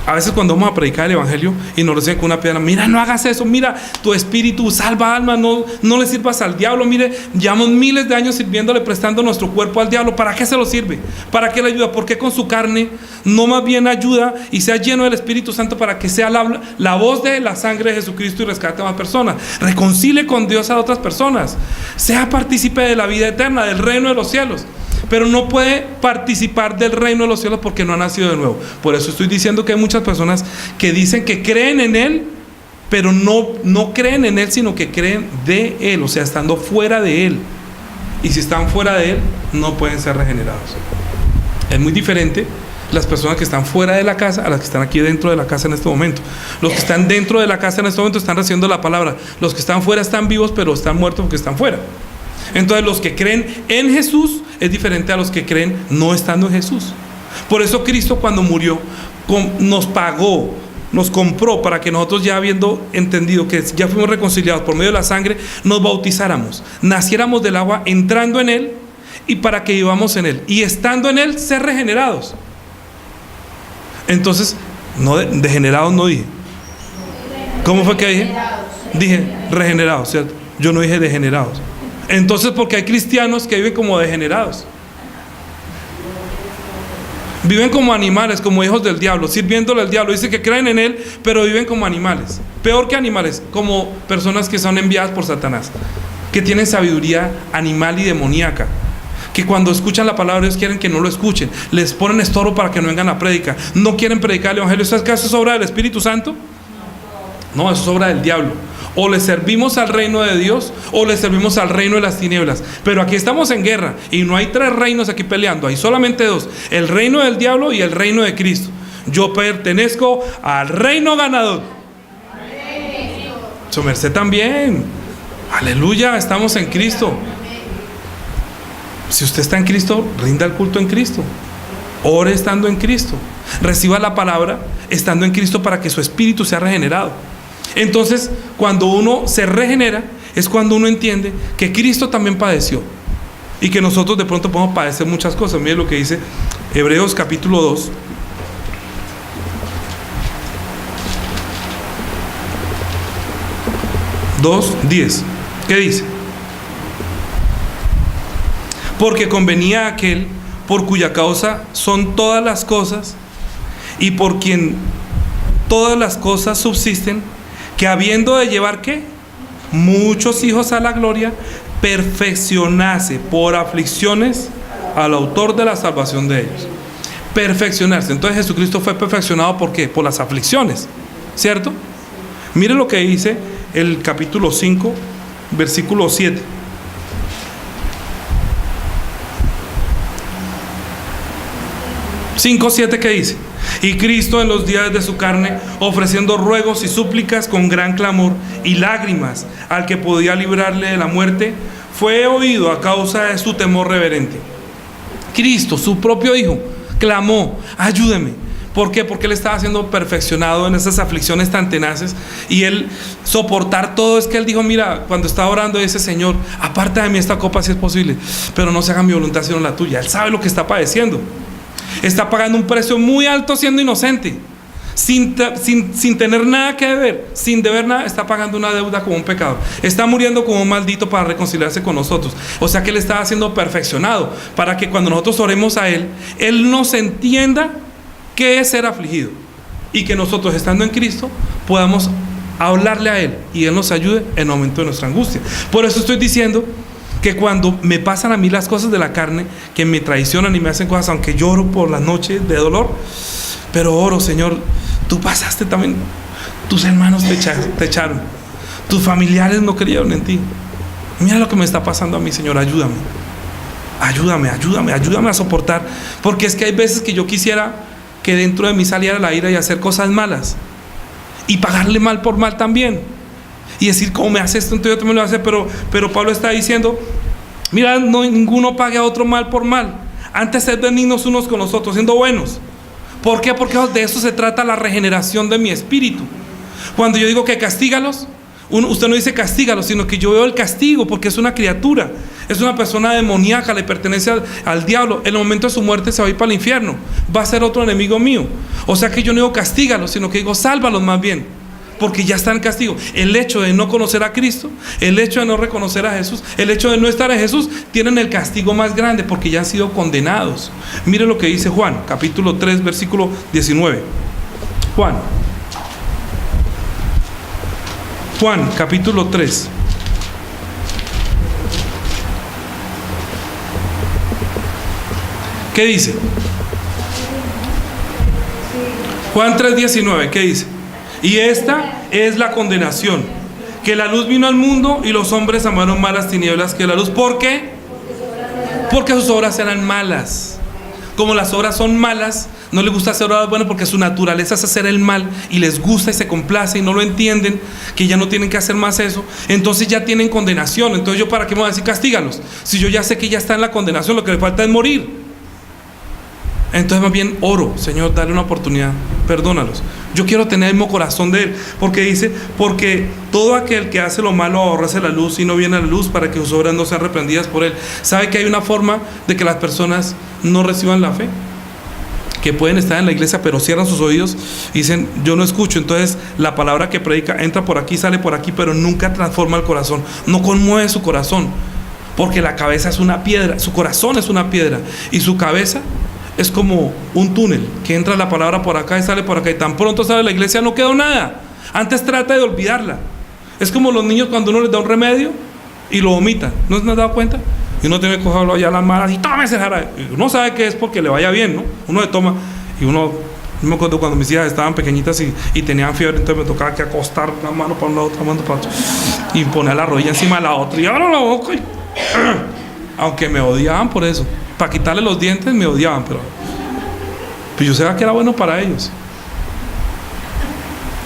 A veces cuando vamos a predicar el Evangelio y nos reciben con una piedra, mira, no hagas eso, mira, tu espíritu salva almas, no le sirvas al diablo. Mire, llevamos miles de años sirviéndole, prestando nuestro cuerpo al diablo. ¿Para qué se lo sirve? ¿Para qué le ayuda? ¿Por qué con su carne no más bien ayuda y sea lleno del Espíritu Santo para que sea la voz de la sangre de Jesucristo y rescate a más personas? Reconcilie con Dios a otras personas. Sea partícipe de la vida eterna, del reino de los cielos. pero no puede participar del reino de los cielos porque no ha nacido de nuevo. Por eso estoy diciendo que hay muchas personas que dicen que creen en Él, pero no creen en Él, sino que creen de Él, o sea, estando fuera de Él. Y si están fuera de Él, no pueden ser regenerados. Es muy diferente las personas que están fuera de la casa a las que están aquí dentro de la casa en este momento. Los que están dentro de la casa en este momento están recibiendo la palabra. Los que están fuera están vivos, pero están muertos porque están fuera. Entonces los que creen en Jesús es diferente a los que creen no estando en Jesús. Por eso Cristo, cuando murió, nos pagó, nos compró para que nosotros, ya habiendo entendido que ya fuimos reconciliados por medio de la sangre, nos bautizáramos, naciéramos del agua entrando en Él, y para que vivamos en Él, y estando en Él ser regenerados. Entonces, no, degenerados no dije. ¿Cómo fue que dije? Dije regenerados, ¿cierto? Yo no dije degenerados. Entonces, porque hay cristianos que viven como degenerados, viven como animales, como hijos del diablo, sirviéndole al diablo. Dice que creen en Él, pero viven como animales. Peor que animales, como personas que son enviadas por Satanás, que tienen sabiduría animal y demoníaca, que cuando escuchan la palabra de Dios quieren que no lo escuchen, les ponen estorbo para que no vengan a predicar, no quieren predicar el evangelio. ¿Eso es obra del Espíritu Santo? No, eso es obra del diablo. O le servimos al reino de Dios o le servimos al reino de las tinieblas. Pero aquí estamos en guerra y no hay 3 reinos aquí peleando, hay solamente 2: el reino del diablo y el reino de Cristo. Yo pertenezco al reino ganador. Su merced también. Aleluya, estamos en Cristo. Si usted está en Cristo, rinda el culto en Cristo, ore estando en Cristo, reciba la palabra estando en Cristo para que su espíritu sea regenerado. Entonces, cuando uno se regenera, es cuando uno entiende que Cristo también padeció y que nosotros de pronto podemos padecer muchas cosas. Mire lo que dice Hebreos capítulo 2. (2:10). ¿Qué dice? Porque convenía a aquel por cuya causa son todas las cosas y por quien todas las cosas subsisten, que habiendo de llevar ¿qué? Muchos hijos a la gloria, perfeccionase por aflicciones al autor de la salvación de ellos. Perfeccionarse. Entonces Jesucristo fue perfeccionado ¿por qué? Por las aflicciones, ¿cierto? Mire lo que dice el capítulo 5, versículo 7. (5:7) que dice: y Cristo en los días de su carne, ofreciendo ruegos y súplicas con gran clamor y lágrimas al que podía librarle de la muerte, fue oído a causa de su temor reverente. Cristo, su propio Hijo, clamó: ayúdeme. ¿Por qué? Porque Él estaba siendo perfeccionado en esas aflicciones tan tenaces, y Él soportar todo. Es que Él dijo: mira, cuando estaba orando, dice: Señor, aparta de mí esta copa si es posible, pero no se haga mi voluntad sino la tuya. Él sabe lo que está padeciendo. Está pagando un precio muy alto siendo inocente, sin tener nada que deber, sin deber nada. Está pagando una deuda como un pecador. Está muriendo como un maldito para reconciliarse con nosotros. O sea que Él estaba siendo perfeccionado para que cuando nosotros oremos a Él, Él nos entienda qué es ser afligido, y que nosotros, estando en Cristo, podamos hablarle a Él y Él nos ayude en el momento de nuestra angustia. Por eso estoy diciendo que cuando me pasan a mí las cosas de la carne, que me traicionan y me hacen cosas, aunque lloro por las noches de dolor, pero oro: Señor, tú pasaste también, tus hermanos te echaron, tus familiares no creyeron en ti. Mira lo que me está pasando a mí, Señor, ayúdame, ayúdame, ayúdame, ayúdame a soportar. Porque es que hay veces que yo quisiera que dentro de mí saliera la ira y hacer cosas malas y pagarle mal por mal también, y decir: ¿cómo me hace esto? Entonces yo también lo voy a hacer. Pero Pablo está diciendo: mira, no, ninguno pague a otro mal por mal, antes sed benignos unos con los otros, siendo buenos. ¿Por qué? Porque de eso se trata la regeneración de mi espíritu. Cuando yo digo que castígalos, usted no dice castígalos, sino que yo veo el castigo, porque es una criatura, es una persona demoníaca, le pertenece al diablo. En el momento de su muerte se va a ir para el infierno, va a ser otro enemigo mío. O sea que yo no digo castígalos, sino que digo sálvalos más bien, porque ya está en castigo. El hecho de no conocer a Cristo, el hecho de no reconocer a Jesús, el hecho de no estar en Jesús, tienen el castigo más grande, porque ya han sido condenados. Mire lo que dice Juan, capítulo 3, versículo 19. Juan, capítulo 3. ¿Qué dice? Juan 3:19, ¿qué dice? Y esta es la condenación, que la luz vino al mundo y los hombres amaron más las tinieblas que la luz. ¿Por qué? Porque sus obras eran malas. Como las obras son malas, no les gusta hacer obras buenas porque su naturaleza es hacer el mal y les gusta y se complace y no lo entienden, que ya no tienen que hacer más eso. Entonces ya tienen condenación. Entonces yo, ¿para qué me voy a decir castígalos? Si yo ya sé que ya está en la condenación, lo que le falta es morir. Entonces más bien oro: Señor, dale una oportunidad, perdónalos. Yo quiero tener el mismo corazón de Él, porque dice: porque todo aquel que hace lo malo aborrece la luz y no viene a la luz para que sus obras no sean reprendidas por Él. ¿Sabe que hay una forma de que las personas no reciban la fe? Que pueden estar en la iglesia pero cierran sus oídos y dicen: yo no escucho. Entonces la palabra que predica entra por aquí, sale por aquí, pero nunca transforma el corazón, no conmueve su corazón, porque la cabeza es una piedra, su corazón es una piedra y su cabeza es como un túnel que entra la palabra por acá y sale por acá, y tan pronto sale de la iglesia no quedó nada. Antes trata de olvidarla. Es como los niños cuando uno les da un remedio y lo vomitan. ¿No se han dado cuenta? Y uno tiene que cogerlo allá a las malas y tómese jarabe. Uno sabe que es porque le vaya bien, ¿no? Uno le toma y uno... Yo me acuerdo cuando mis hijas estaban pequeñitas y tenían fiebre, entonces me tocaba que acostar una mano para un lado, otra mano para otro, y poner la rodilla encima de la otra y abro la boca y... aunque me odiaban por eso. Para quitarle los dientes me odiaban, pero yo sabía que era bueno para ellos.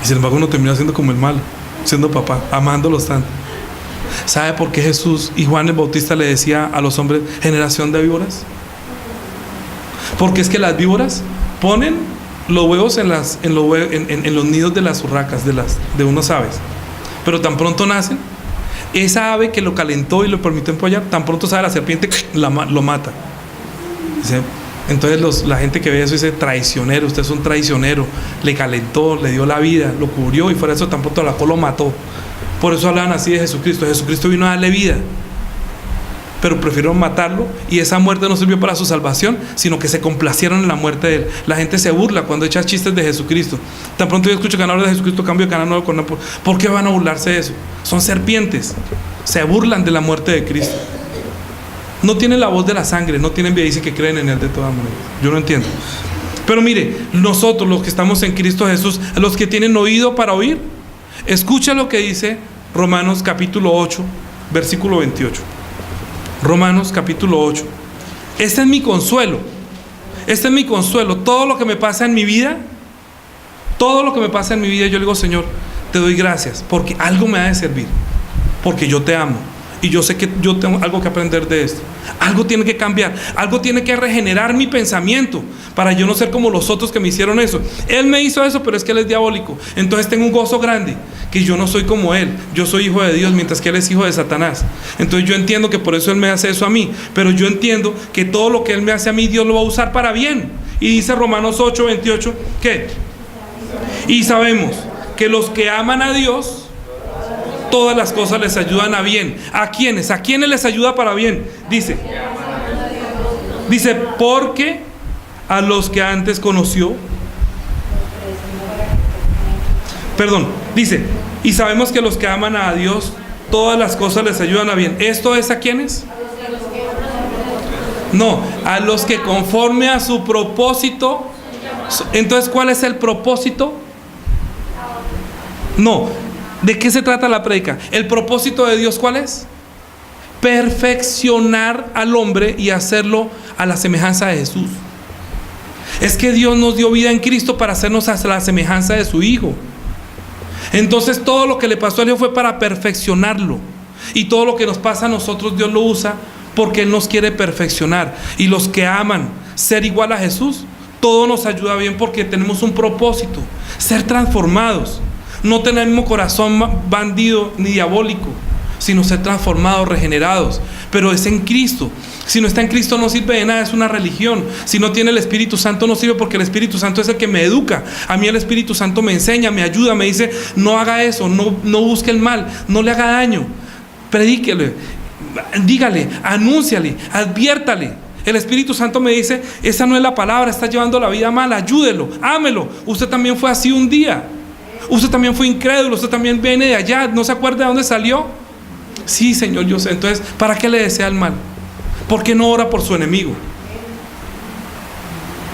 Y sin embargo uno termina siendo como el malo, siendo papá, amándolos tanto. ¿Sabe por qué Jesús y Juan el Bautista le decía a los hombres: generación de víboras? Porque es que las víboras ponen los huevos en los nidos de las urracas, de unas aves, pero tan pronto nacen, esa ave que lo calentó y lo permitió empollar, tan pronto sale la serpiente, lo mata. Entonces la gente que ve eso dice: traicionero, usted es un traicionero. Le calentó, le dio la vida, lo cubrió, y fuera de eso tan pronto lo mató. Por eso hablan así de Jesucristo. Jesucristo vino a darle vida, pero prefirieron matarlo, y esa muerte no sirvió para su salvación, sino que se complacieron en la muerte de Él. La gente se burla cuando echa chistes de Jesucristo. Tan pronto yo escucho que hablan de Jesucristo, cambio de canal, no lo conozco. ¿Por qué van a burlarse de eso? Son serpientes, se burlan de la muerte de Cristo. No tienen la voz de la sangre, no tienen vida, dice que creen en Él de todas maneras. Yo no entiendo. Pero mire, nosotros los que estamos en Cristo Jesús, los que tienen oído para oír, escucha lo que dice Romanos capítulo 8, versículo 28. Romanos capítulo 8. Este es mi consuelo. Este es mi consuelo. Todo lo que me pasa en mi vida, yo le digo: Señor, te doy gracias, porque algo me ha de servir, porque yo te amo. Y yo sé que yo tengo algo que aprender de esto. Algo tiene que cambiar, algo tiene que regenerar mi pensamiento, para yo no ser como los otros que me hicieron eso. Él me hizo eso, pero es que él es diabólico. Entonces tengo un gozo grande, que yo no soy como él. Yo soy hijo de Dios, mientras que él es hijo de Satanás. Entonces yo entiendo que por eso él me hace eso a mí, pero yo entiendo que todo lo que él me hace a mí, Dios lo va a usar para bien. Y dice Romanos 8, 28, ¿qué? Y sabemos que los que aman a Dios, todas las cosas les ayudan a bien. ¿A quiénes? ¿A quiénes les ayuda para bien? Dice, porque a los que antes conoció, dice, y sabemos que los que aman a Dios, todas las cosas les ayudan a bien. ¿Esto es a quiénes? No, a los que conforme a su propósito. Entonces, ¿cuál es el propósito? No. ¿De qué se trata la prédica? El propósito de Dios, ¿cuál es? Perfeccionar al hombre y hacerlo a la semejanza de Jesús. Es que Dios nos dio vida en Cristo para hacernos a la semejanza de su Hijo. Entonces todo lo que le pasó a Dios fue para perfeccionarlo. Y todo lo que nos pasa a nosotros, Dios lo usa porque Él nos quiere perfeccionar. Y los que aman ser igual a Jesús, todo nos ayuda bien, porque tenemos un propósito: ser transformados. No tener el mismo corazón bandido ni diabólico, sino ser transformados, regenerados. Pero es en Cristo. Si no está en Cristo no sirve de nada, es una religión. Si no tiene el Espíritu Santo no sirve, porque el Espíritu Santo es el que me educa. A mí el Espíritu Santo me enseña, me ayuda, me dice: no haga eso, no busque el mal, no le haga daño. Predíquele, dígale, anúnciale, adviértale. El Espíritu Santo me dice: esa no es la palabra, está llevando la vida mal, ayúdelo, ámelo. Usted también fue así un día. Usted también fue incrédulo, usted también viene de allá, ¿no se acuerda de dónde salió? Sí, Señor, yo sé. Entonces, ¿para qué le desea el mal? ¿Por qué no ora por su enemigo?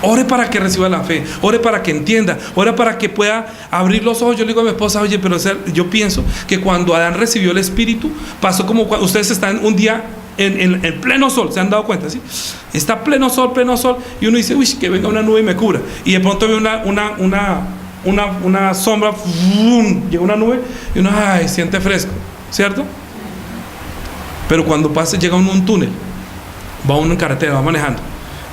Ore para que reciba la fe, ore para que entienda, ore para que pueda abrir los ojos. Yo le digo a mi esposa, oye, pero yo pienso que cuando Adán recibió el Espíritu, pasó como cuando ustedes están un día en pleno sol, ¿se han dado cuenta? ¿Sí? Está pleno sol, y uno dice, uy, que venga una nube y me cubra. Y de pronto ve una sombra, llega una nube, y uno, ay, siente fresco, ¿cierto? Pero cuando pasa, llega uno a un túnel, va uno en carretera, va manejando,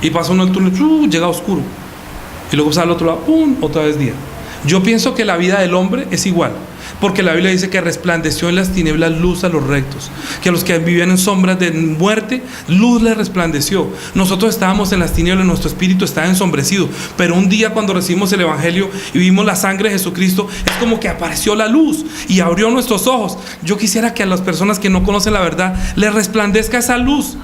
y pasa uno el túnel, llega oscuro, y luego sale al otro lado, otra vez día. Yo pienso que la vida del hombre es igual, porque la Biblia dice que resplandeció en las tinieblas luz a los rectos, que a los que vivían en sombras de muerte, luz les resplandeció. Nosotros estábamos en las tinieblas, nuestro espíritu estaba ensombrecido, pero un día cuando recibimos el Evangelio y vimos la sangre de Jesucristo, es como que apareció la luz y abrió nuestros ojos. Yo quisiera que a las personas que no conocen la verdad les resplandezca esa luz,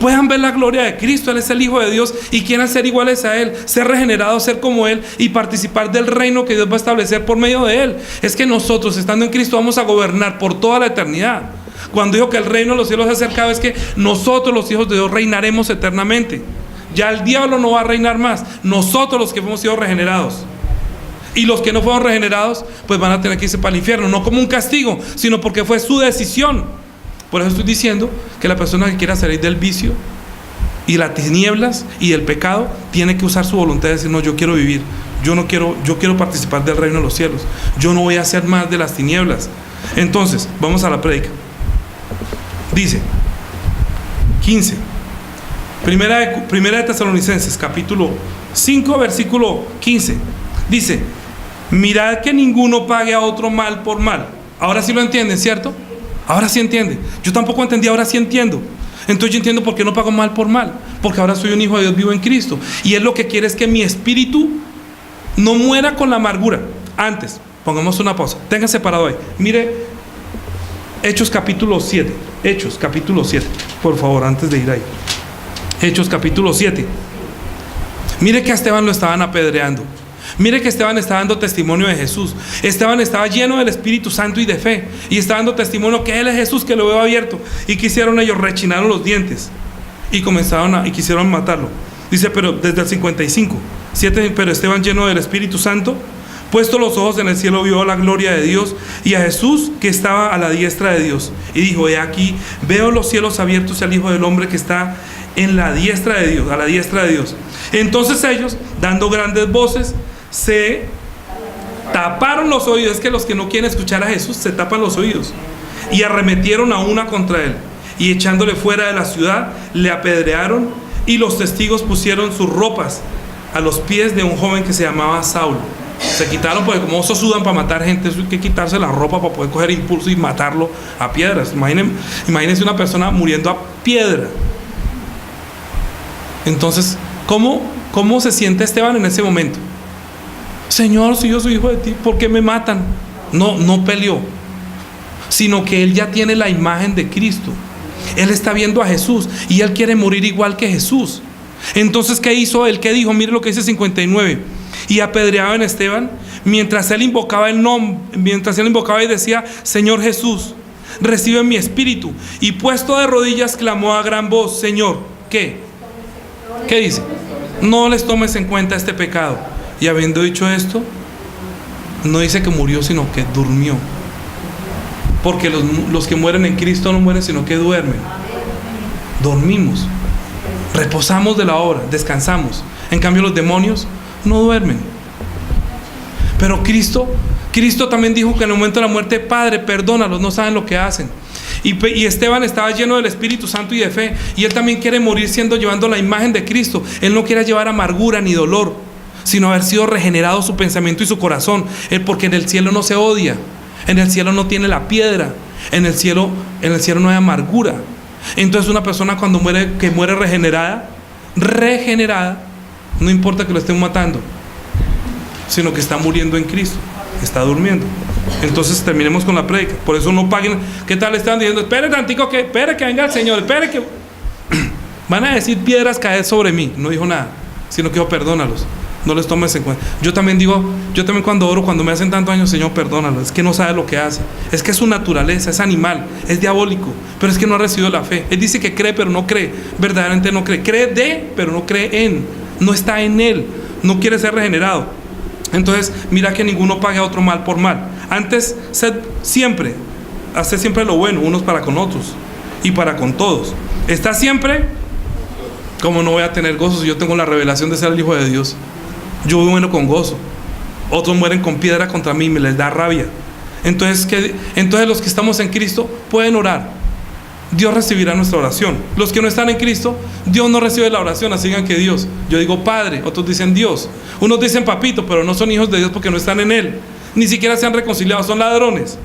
puedan ver la gloria de Cristo. Él es el Hijo de Dios y quieran ser iguales a Él, ser regenerados, ser como Él y participar del reino que Dios va a establecer por medio de Él. Es que nosotros, estando en Cristo, vamos a gobernar por toda la eternidad. Cuando dijo que el reino de los cielos se ha acercado, es que nosotros, los hijos de Dios, reinaremos eternamente. Ya el diablo no va a reinar más, nosotros los que hemos sido regenerados. Y los que no fueron regenerados, pues van a tener que irse para el infierno, no como un castigo, sino porque fue su decisión. Por eso estoy diciendo que la persona que quiera salir del vicio y las tinieblas y del pecado tiene que usar su voluntad y decir, no, yo quiero vivir, yo quiero participar del reino de los cielos, yo no voy a hacer más de las tinieblas. Entonces, vamos a la prédica. Dice 15, Primera de Tesalonicenses, capítulo 5, versículo 15. Dice, mirad que ninguno pague a otro mal por mal. Ahora sí lo entienden, ¿cierto? Ahora sí entiende. Yo tampoco entendí, ahora sí entiendo. Entonces yo entiendo por qué no pago mal por mal, porque ahora soy un hijo de Dios vivo en Cristo, y Él lo que quiere es que mi espíritu no muera con la amargura. Antes, pongamos una pausa, ténganse parado ahí. Mire Hechos capítulo 7. Hechos capítulo 7, por favor, antes de ir ahí. Hechos capítulo 7. Mire que a Esteban lo estaban apedreando. Mire que Esteban está dando testimonio de Jesús. Esteban estaba lleno del Espíritu Santo y de fe, y está dando testimonio que Él es Jesús, que lo veo abierto. ¿Y qué hicieron ellos? Rechinaron los dientes y quisieron matarlo. Dice, pero desde el 55, 7, pero Esteban, lleno del Espíritu Santo, puesto los ojos en el cielo, vio la gloria de Dios y a Jesús que estaba a la diestra de Dios, y dijo, he aquí, veo los cielos abiertos y al Hijo del Hombre que está en la diestra de Dios, a la diestra de Dios. Entonces ellos, dando grandes voces, se taparon los oídos. Es que los que no quieren escuchar a Jesús se tapan los oídos, y arremetieron a una contra él, y echándole fuera de la ciudad le apedrearon, y los testigos pusieron sus ropas a los pies de un joven que se llamaba Saulo. Se quitaron, porque como osos sudan para matar gente, eso hay que quitarse la ropa para poder coger impulso y matarlo a piedras. Imagínense una persona muriendo a piedra. Entonces, ¿cómo se siente Esteban en ese momento? Señor, si yo soy hijo de ti, ¿por qué me matan? No peleó, sino que él ya tiene la imagen de Cristo. Él está viendo a Jesús y él quiere morir igual que Jesús. Entonces, ¿qué hizo él? ¿Qué dijo? Mire lo que dice 59. Y apedreaban a Esteban mientras él invocaba el nombre, mientras él invocaba y decía, Señor Jesús, recibe mi espíritu. Y puesto de rodillas clamó a gran voz, Señor, ¿qué dice? No les tomes en cuenta este pecado. Y habiendo dicho esto, no dice que murió, sino que durmió. Porque los que mueren en Cristo no mueren, sino que duermen. Dormimos, reposamos de la obra, descansamos. En cambio los demonios no duermen. Pero Cristo también dijo que en el momento de la muerte, Padre, perdónalos, no saben lo que hacen. Y Esteban estaba lleno del Espíritu Santo y de fe, y él también quiere morir llevando la imagen de Cristo. Él no quiere llevar amargura ni dolor, sino haber sido regenerado su pensamiento y su corazón. Porque en el cielo no se odia, en el cielo no tiene la piedra, en el cielo no hay amargura. Entonces una persona cuando muere regenerada, no importa que lo estén matando, sino que está muriendo en Cristo, está durmiendo. Entonces terminemos con la prédica. Por eso no paguen. ¿Qué tal? Están diciendo, espere tantico, espere que venga el Señor, espere que van a decir piedras caer sobre mí. No dijo nada, sino que dijo, perdónalos, no les tomes en cuenta. Yo también cuando oro, cuando me hacen tantos años, Señor, perdónalos. Es que no sabe lo que hace, es que es su naturaleza, es animal, es diabólico, pero es que no ha recibido la fe. Él dice que cree pero no cree, verdaderamente no cree. Cree pero no cree en. no está en Él, no quiere ser regenerado. Entonces mira que ninguno pague a otro mal por mal. Antes, haced siempre lo bueno, unos para con otros y para con todos. Está siempre. ¿Cómo no voy a tener gozo si yo tengo la revelación de ser el Hijo de Dios? Yo muero con gozo. Otros mueren con piedra contra mí, me les da rabia. Entonces los que estamos en Cristo pueden orar. Dios recibirá nuestra oración. Los que no están en Cristo, Dios no recibe la oración, así digan que Dios. Yo digo Padre, otros dicen Dios. Unos dicen Papito, pero no son hijos de Dios porque no están en Él. Ni siquiera se han reconciliado, son ladrones.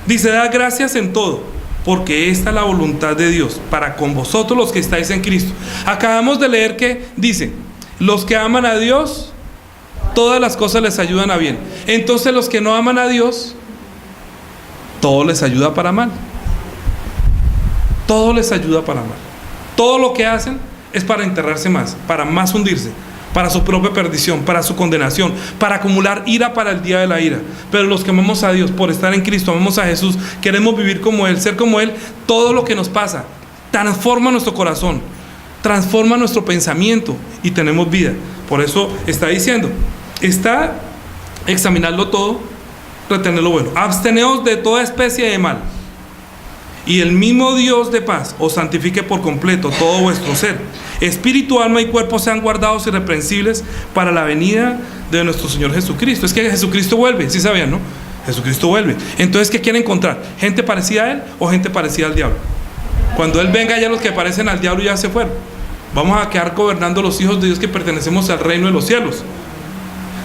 Dice, dad gracias en todo, porque esta es la voluntad de Dios para con vosotros los que estáis en Cristo. Acabamos de leer que dice, los que aman a Dios, todas las cosas les ayudan a bien. Entonces los que no aman a Dios, todo les ayuda para mal. Todo les ayuda para mal. Todo lo que hacen es para enterrarse más, para más hundirse, para su propia perdición, para su condenación, para acumular ira para el día de la ira. Pero los que amamos a Dios, por estar en Cristo, amamos a Jesús, queremos vivir como Él, ser como Él, todo lo que nos pasa transforma nuestro corazón, transforma nuestro pensamiento y tenemos vida. Por eso está diciendo, examinarlo todo, retener lo bueno. Absteneos de toda especie de mal, y el mismo Dios de paz os santifique por completo todo vuestro ser, espíritu, alma y cuerpo sean guardados irreprensibles para la venida de nuestro Señor Jesucristo. Es que Jesucristo vuelve, ¿sí sabían, no? Jesucristo vuelve. Entonces, ¿qué quieren encontrar? ¿Gente parecida a Él o gente parecida al diablo? Cuando Él venga, ya los que parecen al diablo ya se fueron. Vamos a quedar gobernando los hijos de Dios que pertenecemos al reino de los cielos.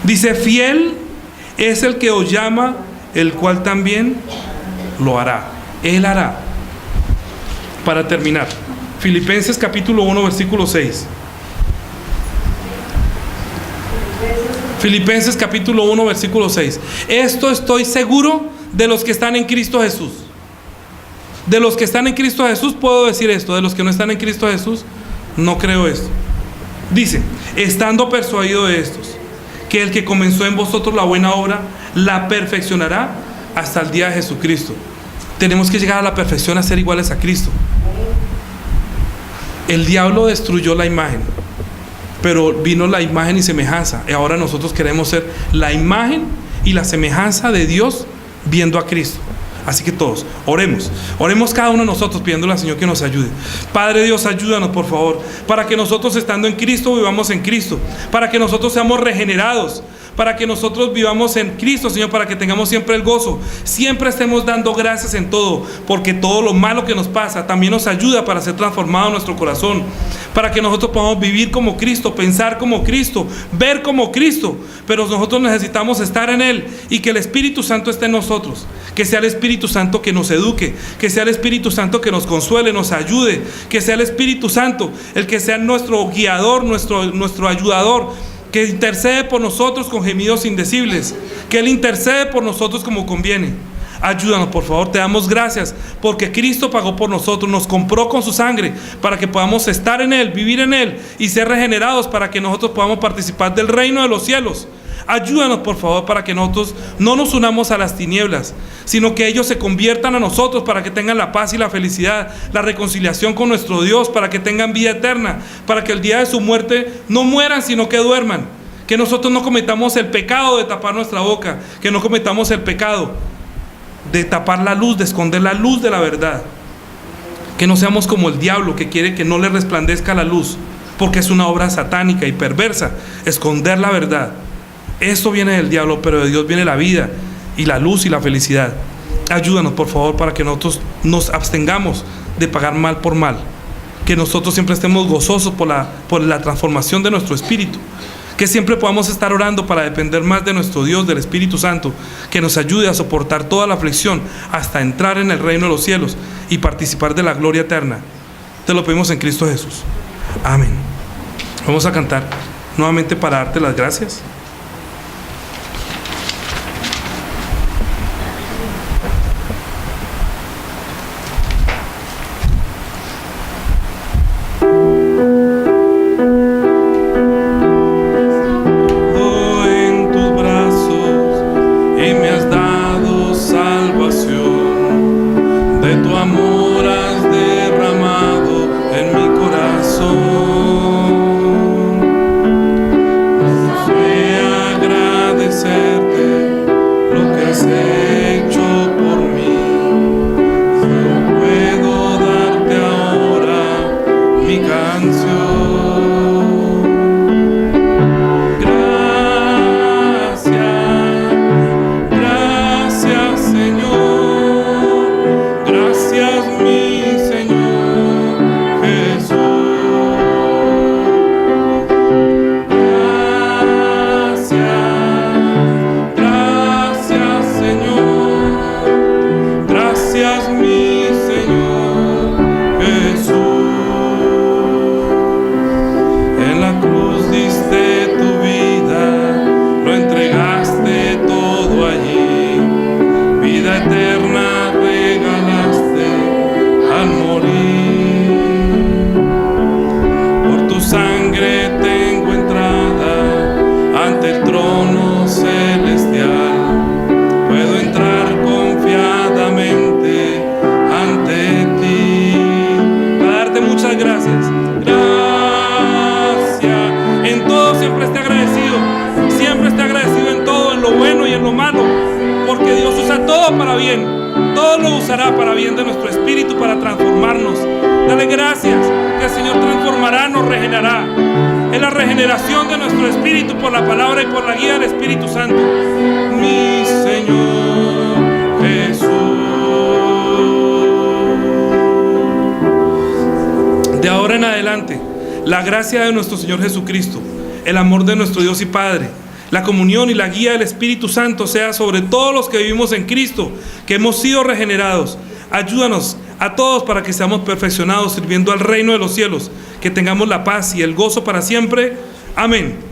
Dice, fiel es el que os llama, el cual también lo hará. Él hará. Para terminar, Filipenses capítulo 1, versículo 6. Filipenses capítulo 1, versículo 6. Esto estoy seguro de los que están en Cristo Jesús. De los que están en Cristo Jesús puedo decir esto. De los que no están en Cristo Jesús, no creo esto. Dice, estando persuadido de estos, que el que comenzó en vosotros la buena obra, la perfeccionará hasta el día de Jesucristo. Tenemos que llegar a la perfección, a ser iguales a Cristo. El diablo destruyó la imagen, pero vino la imagen y semejanza, y ahora nosotros queremos ser la imagen y la semejanza de Dios viendo a Cristo. Así que todos, oremos cada uno de nosotros pidiéndole al Señor que nos ayude. Padre Dios, ayúdanos por favor, para que nosotros estando en Cristo vivamos en Cristo, para que nosotros seamos regenerados, para que nosotros vivamos en Cristo, Señor, para que tengamos siempre el gozo, siempre estemos dando gracias en todo, porque todo lo malo que nos pasa también nos ayuda para ser transformado nuestro corazón, para que nosotros podamos vivir como Cristo, pensar como Cristo, ver como Cristo. Pero nosotros necesitamos estar en Él y que el Espíritu Santo esté en nosotros, que sea el Espíritu Santo que nos eduque, que sea el Espíritu Santo que nos consuele, nos ayude, que sea el Espíritu Santo el que sea nuestro guiador, nuestro ayudador, que intercede por nosotros con gemidos indecibles, que Él intercede por nosotros como conviene. Ayúdanos por favor, te damos gracias porque Cristo pagó por nosotros, nos compró con su sangre para que podamos estar en Él, vivir en Él y ser regenerados, para que nosotros podamos participar del reino de los cielos. Ayúdanos por favor para que nosotros no nos unamos a las tinieblas, sino que ellos se conviertan a nosotros, para que tengan la paz y la felicidad, la reconciliación con nuestro Dios, para que tengan vida eterna, para que el día de su muerte no mueran sino que duerman. Que nosotros no cometamos el pecado de tapar nuestra boca, que no cometamos el pecado de tapar la luz, de esconder la luz de la verdad. Que no seamos como el diablo, que quiere que no le resplandezca la luz, porque es una obra satánica y perversa esconder la verdad. Esto viene del diablo, pero de Dios viene la vida y la luz y la felicidad. Ayúdanos por favor para que nosotros nos abstengamos de pagar mal por mal, que nosotros siempre estemos gozosos por la transformación de nuestro espíritu, que siempre podamos estar orando para depender más de nuestro Dios, del Espíritu Santo, que nos ayude a soportar toda la aflicción hasta entrar en el reino de los cielos y participar de la gloria eterna. Te lo pedimos en Cristo Jesús. Amén. Vamos a cantar nuevamente para darte las gracias. Amor has derramado en mi corazón. Para bien, todo lo usará para bien de nuestro espíritu, para transformarnos. Dale gracias, que el Señor transformará, nos regenerará. Es la regeneración de nuestro espíritu por la palabra y por la guía del Espíritu Santo. Mi Señor Jesús. De ahora en adelante, la gracia de nuestro Señor Jesucristo, el amor de nuestro Dios y Padre, la comunión y la guía del Espíritu Santo sea sobre todos los que vivimos en Cristo, que hemos sido regenerados. Ayúdanos a todos para que seamos perfeccionados sirviendo al reino de los cielos, que tengamos la paz y el gozo para siempre. Amén.